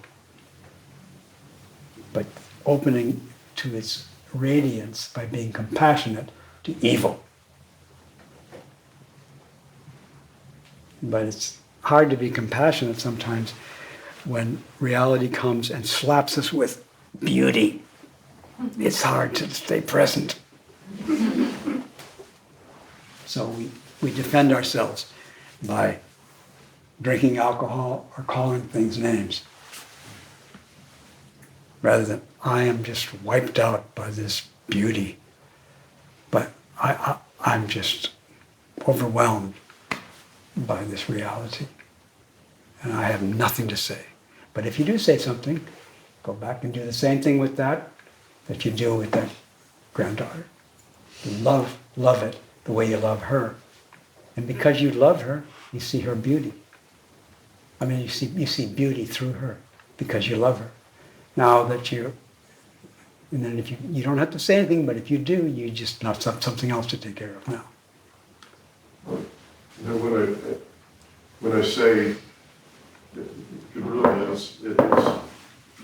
but opening to its radiance by being compassionate to evil. But it's hard to be compassionate sometimes when reality comes and slaps us with beauty. It's hard to stay present. So we defend ourselves by drinking alcohol or calling things names, rather than I am just wiped out by this beauty, but I'm just overwhelmed by this reality, and I have nothing to say. But if you do say something, go back and do the same thing with that you do with that granddaughter. You love it the way you love her, and because you love her, you see her beauty. I mean, you see beauty through her because you love her. Now that and then if you don't have to say anything, but if you do, you just have something else to take care of now. When I say it really is, it's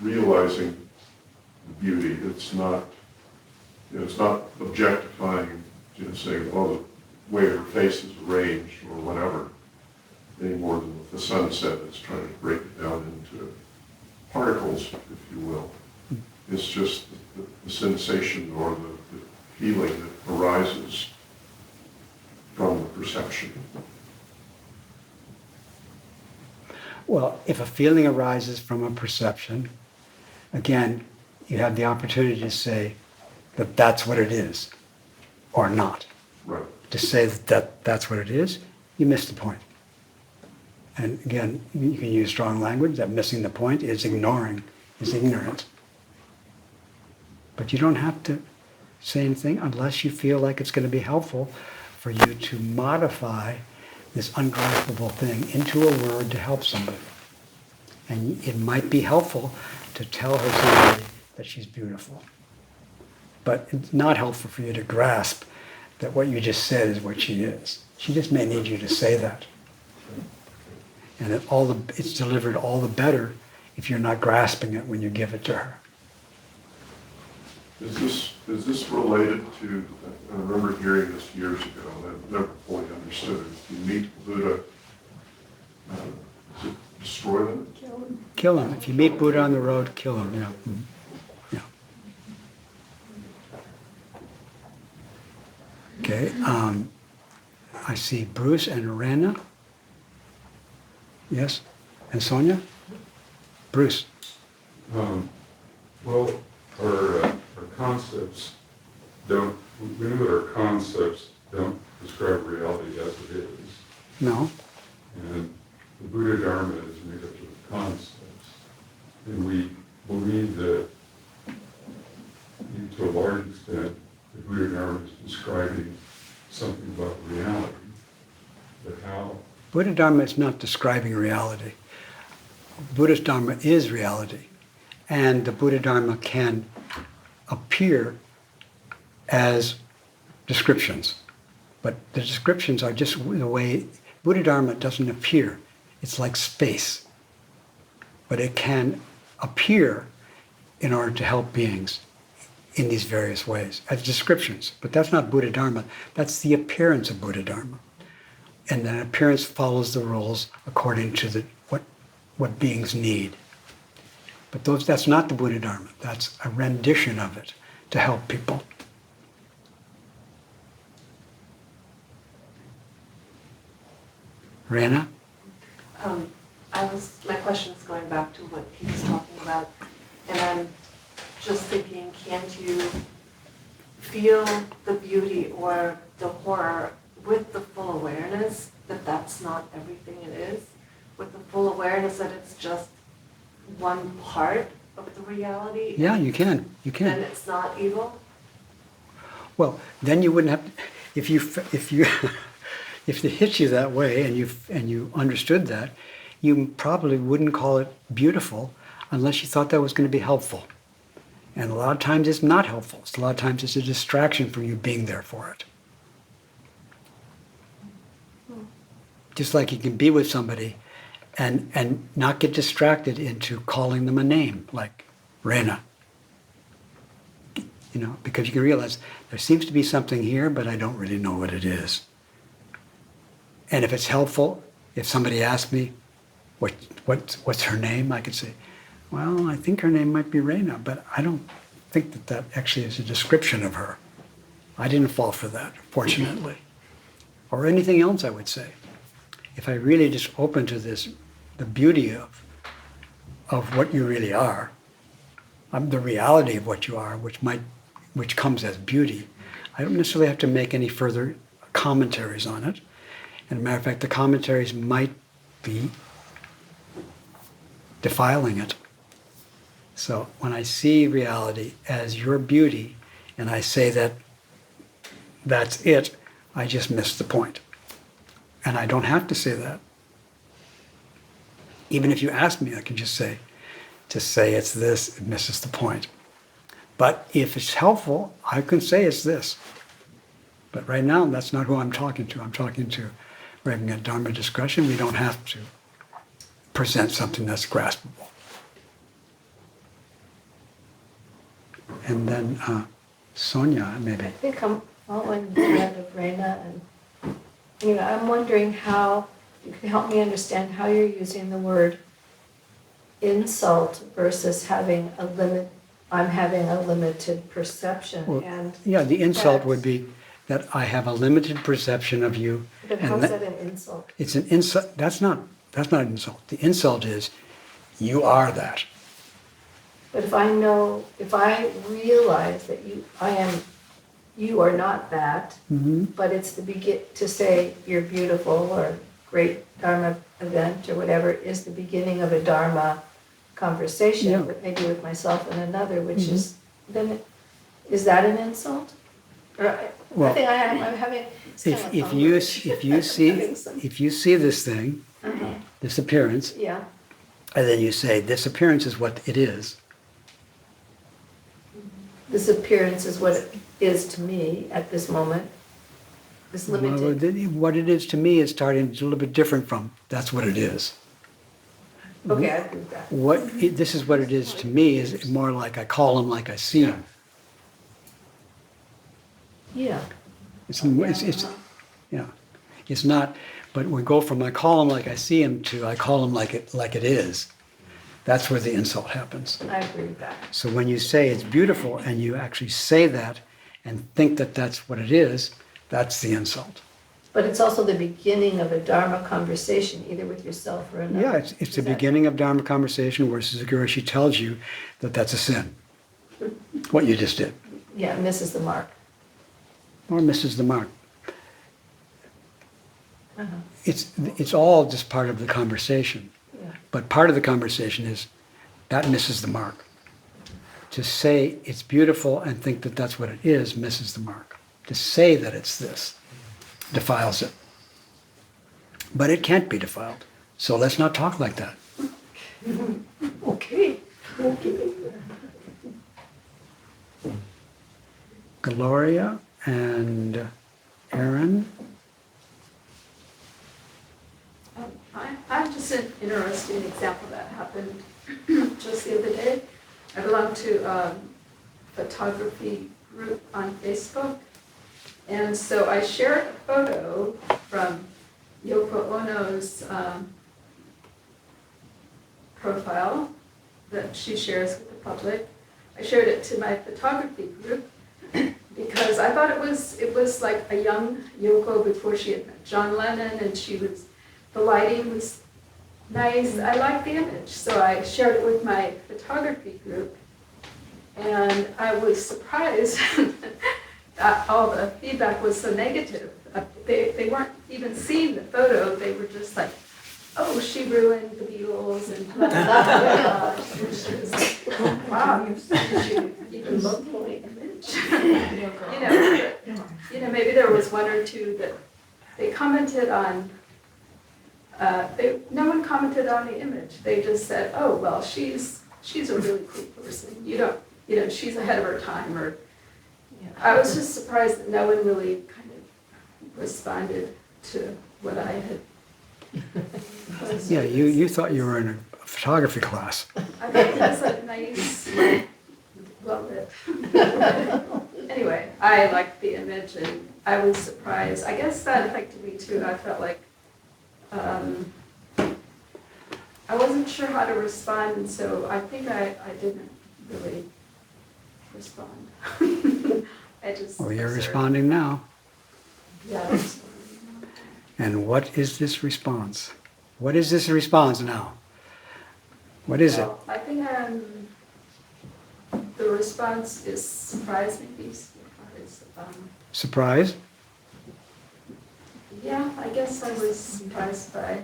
realizing the beauty. It's not objectifying, saying, oh, the way her face is arranged or whatever, any more than with the sunset. It's trying to break it down into particles, if you will. It's just the sensation or the feeling that arises from the perception. Well, if a feeling arises from a perception, again, you have the opportunity to say that that's what it is, or not. Right. To say that that's what it is, you miss the point. And again, you can use strong language, that missing the point is ignorant. But you don't have to say anything unless you feel like it's going to be helpful for you to modify this ungraspable thing into a word to help somebody. And it might be helpful to tell her somebody that she's beautiful. But it's not helpful for you to grasp that what you just said is what she is. She just may need you to say that. And that it's delivered all the better if you're not grasping it when you give it to her. Is this related to, I remember hearing this years ago, and I've never fully understood it. If you meet Buddha, is it destroy them? Kill him. If you meet Buddha on the road, kill him. Yeah. Yeah. Okay. I see Bruce and Rena. Yes. And Sonia? Bruce. Well, our concepts don't, we know that our concepts don't describe reality as it is. No. And the Buddha Dharma is made up of concepts. And we believe that, to a large extent, the Buddha Dharma is describing something about reality. But how? Buddha Dharma is not describing reality. Buddha's Dharma is reality. And the Buddha Dharma can appear as descriptions. But the descriptions are just the way Buddha Dharma doesn't appear. It's like space. But it can appear in order to help beings in these various ways as descriptions. But that's not Buddha Dharma. That's the appearance of Buddha Dharma. And that appearance follows the rules according to what beings need. But that's not the Buddha Dharma. That's a rendition of it to help people. Rena? My question is going back to what he was talking about, and I'm just thinking, can't you feel the beauty or the horror with the full awareness that that's not everything it is? With the full awareness that it's just one part of the reality? Yeah, you can. You can. And it's not evil? Well, then you wouldn't have, if it hits you that way and you understood that, you probably wouldn't call it beautiful unless you thought that was going to be helpful. And a lot of times it's not helpful. A lot of times it's a distraction for you being there for it. Just like you can be with somebody and not get distracted into calling them a name, like Rena. You know, because you can realize there seems to be something here, but I don't really know what it is. And if it's helpful, if somebody asks me, what's her name? I could say, well, I think her name might be Rena, but I don't think that actually is a description of her. I didn't fall for that, fortunately. Or anything else, I would say. If I really just open to this, the beauty of what you really are, the reality of what you are, which comes as beauty, I don't necessarily have to make any further commentaries on it. And as a matter of fact, the commentaries might be defiling it. So when I see reality as your beauty, and I say that that's it, I just missed the point. And I don't have to say that. Even if you ask me, I can just say, to say it's this, it misses the point. But if it's helpful, I can say it's this. But right now, that's not who I'm talking to. I'm talking to, we're having a Dharma discussion. We don't have to present something that's graspable. And then Sonia, maybe. I think I'm following the thread of Rena, and I'm wondering how you can help me understand how you're using the word insult versus having a limit. I'm having a limited perception, Well, and yeah, the insult would be that I have a limited perception of you. but how's that an insult? It's an insult. That's not an insult. The insult is you are that. But if I realize that you are not that, Mm-hmm. but it's to say you're beautiful or great Dharma event or whatever is the beginning of a Dharma conversation, Yeah. but maybe with myself and another, which Mhm. is that an insult? Or Well, I think I'm having. it's kind of If you see this thing, Uh-huh. this appearance, Yeah. and then you say this appearance is what it is. This appearance is what it is to me at this moment. It's limited. What it is to me is starting a little bit different from that's what it is. Okay, I agree with that. This is what it is to me is more like I call him like I see him. Yeah. It's it's not, but we go from I call him like I see him to I call him like it is. That's where the insult happens. I agree with that. So when you say it's beautiful and you actually say that and think that that's what it is, that's the insult. But it's also the beginning of a Dharma conversation, either with yourself or another. Yeah, it's the beginning of Dharma conversation where Suzuki Roshi tells you that that's a sin. What you just did. Yeah, misses the mark. Or misses the mark. Uh-huh. It's all just part of the conversation. Yeah. But part of the conversation is that misses the mark. To say it's beautiful and think that that's what it is misses the mark. To say that it's this defiles it. But it can't be defiled. So let's not talk like that. Okay. Gloria and Aaron. I have just an interesting example that happened just the other day. I belong to a photography group on Facebook, and so I shared a photo from Yoko Ono's profile that she shares with the public. I shared it to my photography group because I thought it was like a young Yoko before she had met John Lennon, and the lighting was nice. I liked the image, so I shared it with my photography group, and I was surprised that all the feedback was so negative. They weren't even seeing the photo. They were just like, "Oh, she ruined the Beatles," and blah, blah, blah. Which is, wow, you even looked at the image. Maybe there was one or two that they commented on. No one commented on the image. They just said, "Oh, well, she's a really cool person. She's ahead of her time." Or I was just surprised that no one really kind of responded to what I had. Yeah, you thought you were in a photography class. I thought it was a nice, well lit. Anyway, I liked the image, and I was surprised. I guess that affected me too. I felt like I wasn't sure how to respond, and so I think I didn't really respond. I just. Well, you're responding now. Yeah. And what is this response? What is this response now? What is it? I think the response is surprise, maybe. Surprise? Yeah, I guess I was surprised by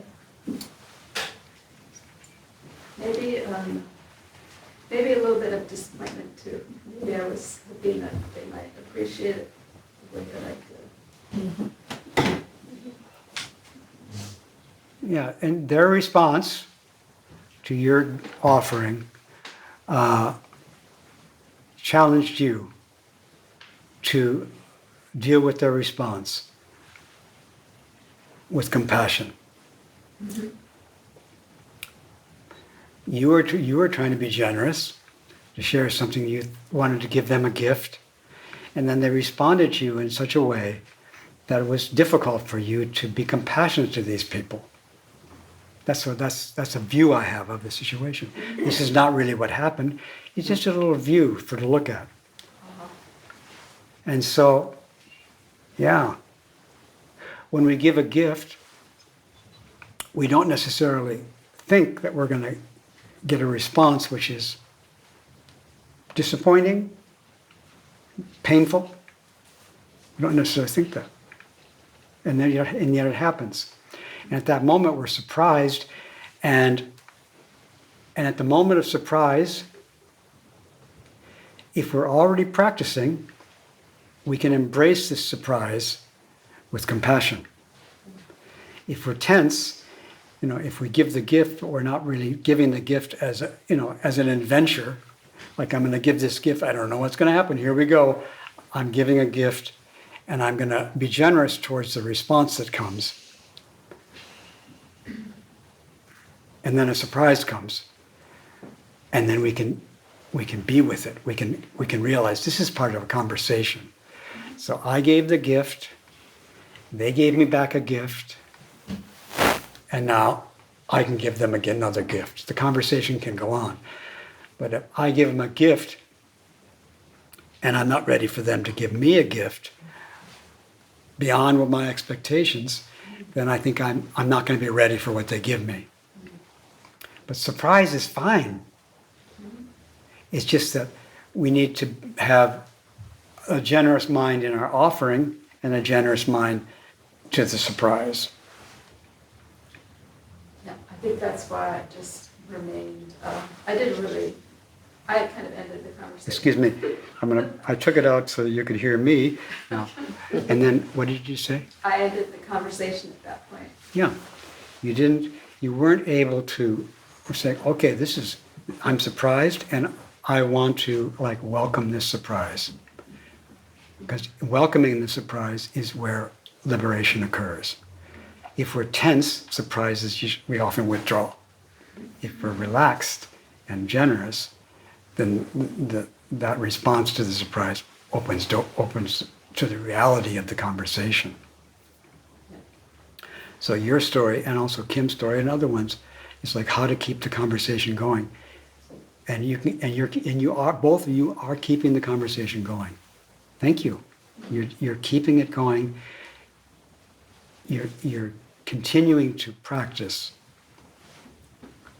maybe a little bit of disappointment too. Maybe I was hoping that they might appreciate it the way that I did. Yeah, and their response to your offering challenged you to deal with their response with compassion. Mm-hmm. You were trying to be generous, to share something you wanted to give them a gift, and then they responded to you in such a way that it was difficult for you to be compassionate to these people. That's a view I have of the situation. This is not really what happened. It's just a little view to look at. And so, yeah, when we give a gift, we don't necessarily think that we're going to get a response which is disappointing, painful. We don't necessarily think that. And yet it happens. And at that moment, we're surprised. And at the moment of surprise, if we're already practicing, we can embrace this surprise with compassion. If we're tense, if we give the gift, but we're not really giving the gift as an adventure, like I'm going to give this gift, I don't know what's going to happen, here we go. I'm giving a gift, and I'm going to be generous towards the response that comes. And then a surprise comes. And then we can be with it. We can realize this is part of a conversation. So I gave the gift, they gave me back a gift, and now I can give them again another gift. The conversation can go on. But if I give them a gift and I'm not ready for them to give me a gift beyond what my expectations, then I think I'm not going to be ready for what they give me. But surprise is fine. It's just that we need to have a generous mind in our offering and a generous mind to the surprise. Yeah, I think that's why I just remained, I had kind of ended the conversation. Excuse me, I took it out so that you could hear me now. And then, what did you say? I ended the conversation at that point. Yeah, you weren't able to say, okay, I'm surprised and I want to welcome this surprise. Because welcoming the surprise is where liberation occurs. If we're tense, surprises, we often withdraw. If we're relaxed and generous, then that response to the surprise opens to the reality of the conversation. So your story, and also Kim's story and other ones, is like how to keep the conversation going. And both of you are keeping the conversation going. Thank you. You're keeping it going. You're continuing to practice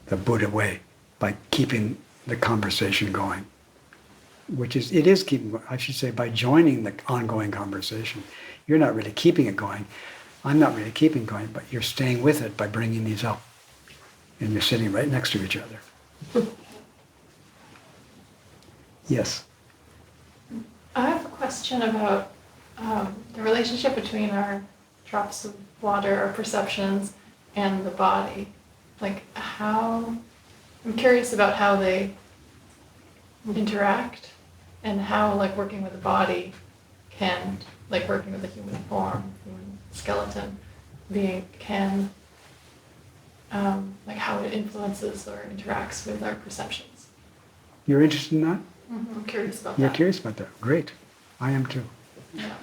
the Buddha way by keeping the conversation going. By joining the ongoing conversation. You're not really keeping it going. I'm not really keeping it going, but you're staying with it by bringing these up. And you're sitting right next to each other. Yes. I have a question about the relationship between our drops of water, our perceptions, and the body. I'm curious about how they interact and how working with the body can, working with the human form, human skeleton being can, how it influences or interacts with our perceptions. You're interested in that? Mm-hmm. I'm curious about that. You're curious about that. Great. I am too. Yeah.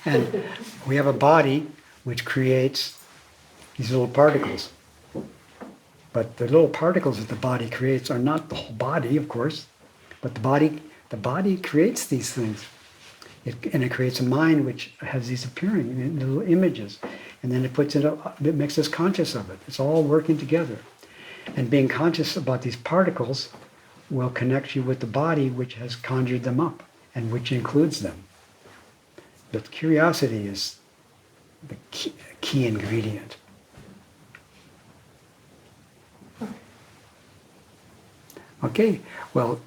And we have a body which creates these little particles. But the little particles that the body creates are not the whole body, of course. But the body creates these things. And it creates a mind which has these appearing in little images. And then it makes us conscious of it. It's all working together. And being conscious about these particles will connect you with the body which has conjured them up and which includes them. But curiosity is the key ingredient. Okay, well,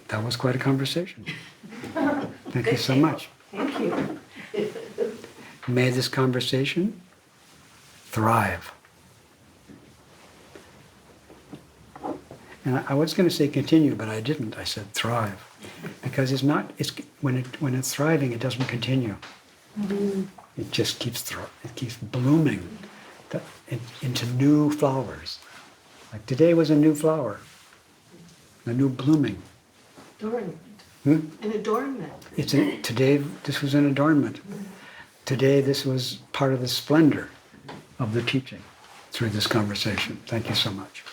that was quite a conversation. Thank you so much. Thank you. May this conversation thrive. And I was going to say continue, but I didn't. I said thrive. Because when it's thriving, it doesn't continue. Mm-hmm. It just keeps blooming into new flowers. Like today was a new flower, a new blooming. Adornment. An adornment. Today, this was an adornment. Today, this was part of the splendor of the teaching through this conversation. Thank you so much.